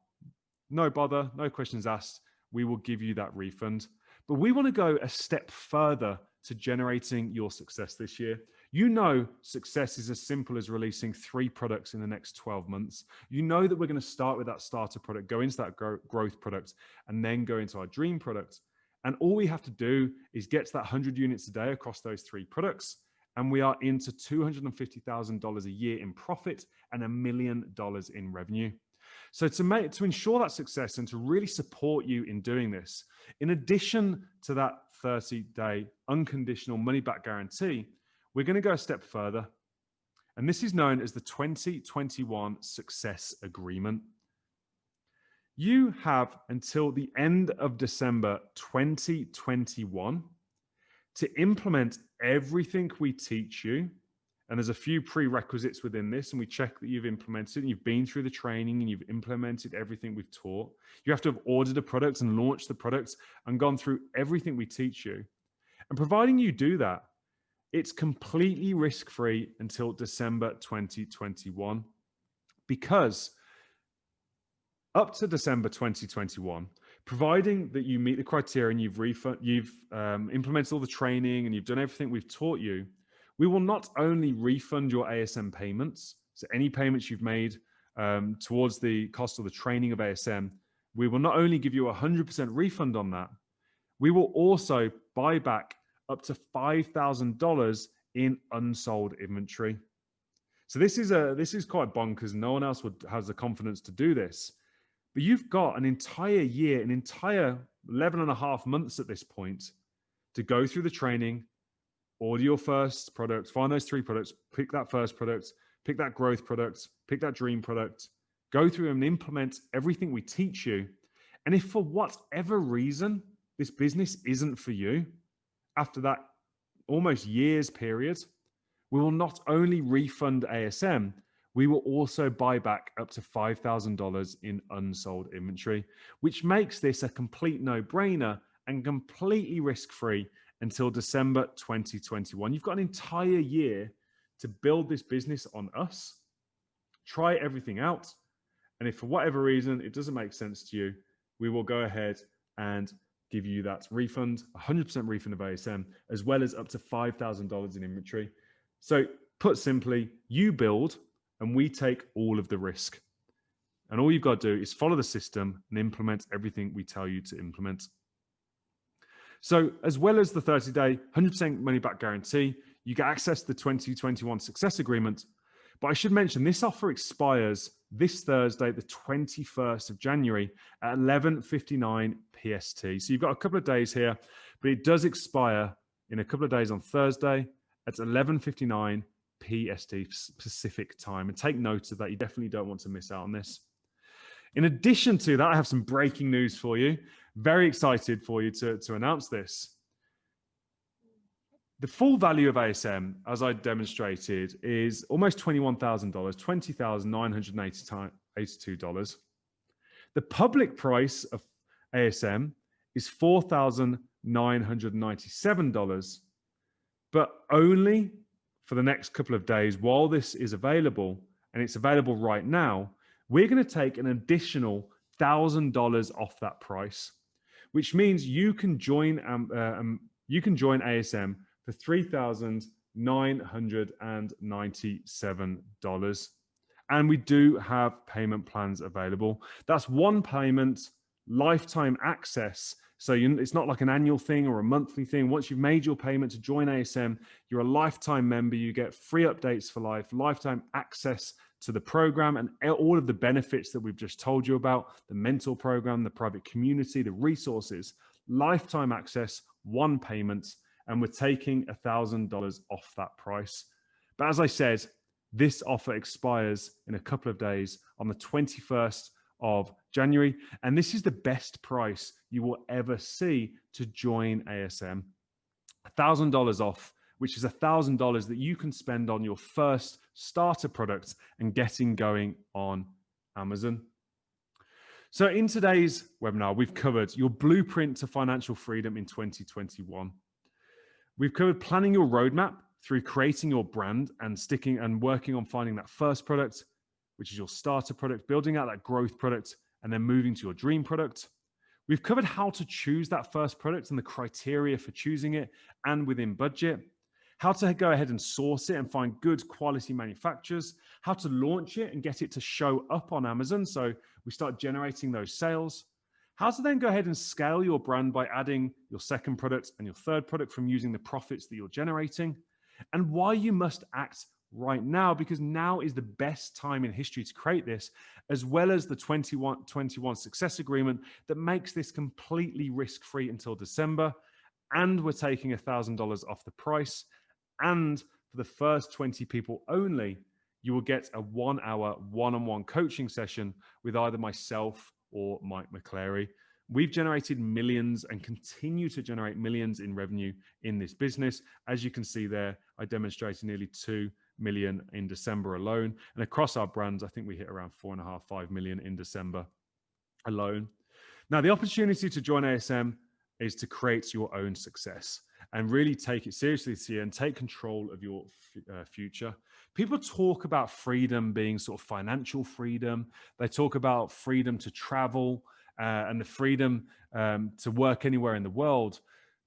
no bother, no questions asked. We will give you that refund. But we want to go a step further to generating your success this year. You know, success is as simple as releasing 3 products in the next 12 months. You know that we're going to start with that starter product, go into that growth product, and then go into our dream product. And all we have to do is get to that 100 units a day across those 3 products. And we are into $250,000 a year in profit and $1 million in revenue. So to ensure that success and to really support you in doing this, in addition to that 30-day unconditional money-back guarantee, we're going to go a step further. And this is known as the 2021 Success Agreement. You have until the end of December 2021 to implement everything we teach you. And there's a few prerequisites within this, and we check that you've implemented and you've been through the training and you've implemented everything we've taught. You have to have ordered a product and launched the product and gone through everything we teach you. And providing you do that, it's completely risk-free until December 2021, because up to December 2021, providing that you meet the criteria and you've implemented all the training and you've done everything we've taught you, we will not only refund your ASM payments, so any payments you've made towards the cost of the training of ASM, we will not only give you a 100% refund on that, we will also buy back up to $5,000 in unsold inventory. So this is quite bonkers. No one else has the confidence to do this. But you've got an entire year, an entire 11 and a half months at this point to go through the training, order your first product, find those 3 products, pick that first product, pick that growth product, pick that dream product, go through and implement everything we teach you. And if for whatever reason this business isn't for you, after that almost year's period, we will not only refund ASM, we will also buy back up to $5,000 in unsold inventory, which makes this a complete no-brainer and completely risk-free until December 2021. You've got an entire year to build this business on us. Try everything out. And if for whatever reason it doesn't make sense to you, we will go ahead and give you that refund, 100% refund of ASM, as well as up to $5,000 in inventory. So put simply, you build and we take all of the risk. And all you've got to do is follow the system and implement everything we tell you to implement. So as well as the 30-day 100% money back guarantee, you get access to the 2021 success agreement. But I should mention this offer expires this Thursday, the 21st of January at 11:59 PST. So you've got a couple of days here, but it does expire in a couple of days on Thursday at 11:59 PST Pacific time. And take note of that. You definitely don't want to miss out on this. In addition to that, I have some breaking news for you. Very excited for you to announce this. The full value of ASM, as I demonstrated, is almost $21,000, $20,982. The public price of ASM is $4,997, but only for the next couple of days while this is available, and it's available right now, we're going to take an additional $1,000 off that price, which means you can join ASM for $3,997. And we do have payment plans available. That's one payment, lifetime access. So it's not like an annual thing or a monthly thing. Once you've made your payment to join ASM, you're a lifetime member. You get free updates for life, lifetime access to the program and all of the benefits that we've just told you about, the mentor program, the private community, the resources, lifetime access, one payment, and we're taking $1,000 off that price. But as I said, this offer expires in a couple of days on the 21st of January. And this is the best price you will ever see to join ASM. $1,000 off, which is $1,000 that you can spend on your first starter product and getting going on Amazon. So in today's webinar, we've covered your blueprint to financial freedom in 2021. We've covered planning your roadmap through creating your brand and sticking and working on finding that first product, which is your starter product, building out that growth product, and then moving to your dream product. We've covered how to choose that first product and the criteria for choosing it and within budget, how to go ahead and source it and find good quality manufacturers, how to launch it and get it to show up on Amazon so we start generating those sales, how to then go ahead and scale your brand by adding your second product and your third product from using the profits that you're generating, and why you must act right now, because now is the best time in history to create this, as well as the 2021 success agreement that makes this completely risk-free until December. And we're taking $1,000 off the price. And for the first 20 people only, you will get a 1-hour one-on-one coaching session with either myself or Mike McClary. We've generated millions and continue to generate millions in revenue in this business. As you can see there, I demonstrated nearly 2 million in December alone. And across our brands, I think we hit around 4.5, 5 million in December alone. Now, the opportunity to join ASM is to create your own success and really take it seriously this year and take control of your future. People talk about freedom being sort of financial freedom. They talk about freedom to travel and the freedom to work anywhere in the world.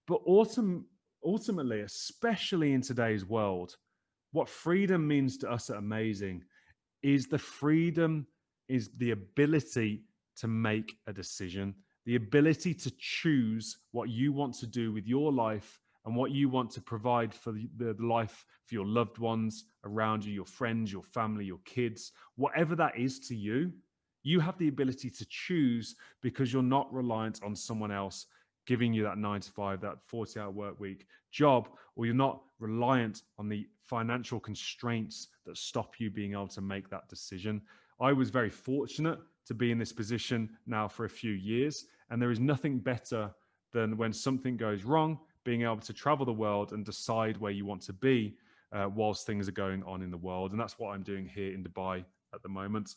But ultimately, especially in today's world, what freedom means to us at Amazing is the ability to make a decision, the ability to choose what you want to do with your life and what you want to provide for the life for your loved ones around you, your friends, your family, your kids, whatever that is to you. You have the ability to choose because you're not reliant on someone else giving you that 9 to 5, that 40-hour work week job, or you're not reliant on the financial constraints that stop you being able to make that decision. I was very fortunate to be in this position now for a few years, and there is nothing better than when something goes wrong, being able to travel the world and decide where you want to be whilst things are going on in the world. And that's what I'm doing here in Dubai at the moment.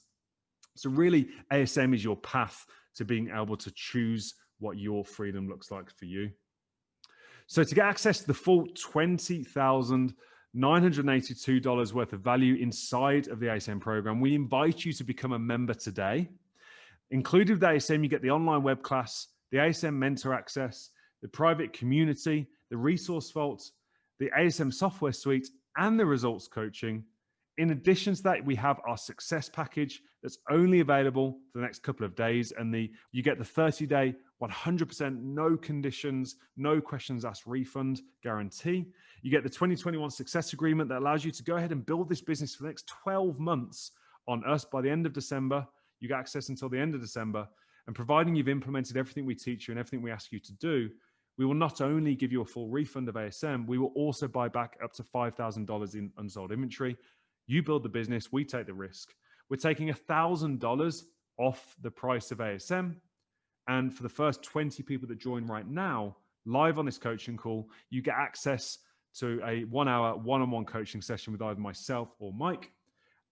So really, ASM is your path to being able to choose what your freedom looks like for you. So to get access to the full $20,000 $982 worth of value inside of the ASM program. We invite you to become a member today. Included with the ASM, you get the online web class, the ASM mentor access, the private community, the resource vault, the ASM software suite, and the results coaching. In addition to that, we have our success package that's only available for the next couple of days. And you get the 30-day, 100%, no conditions, no questions asked refund guarantee. You get the 2021 success agreement that allows you to go ahead and build this business for the next 12 months on us by the end of December. You get access until the end of December. And providing you've implemented everything we teach you and everything we ask you to do, we will not only give you a full refund of ASM, we will also buy back up to $5,000 in unsold inventory. You build the business, we take the risk. We're taking $1,000 off the price of ASM. And for the first 20 people that join right now, live on this coaching call, you get access to a 1-hour one-on-one coaching session with either myself or Mike.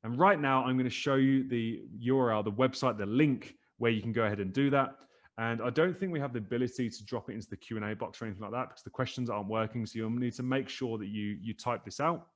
And right now, I'm going to show you the URL, the website, the link where you can go ahead and do that. And I don't think we have the ability to drop it into the Q&A box or anything like that because the questions aren't working. So you'll need to make sure that you type this out.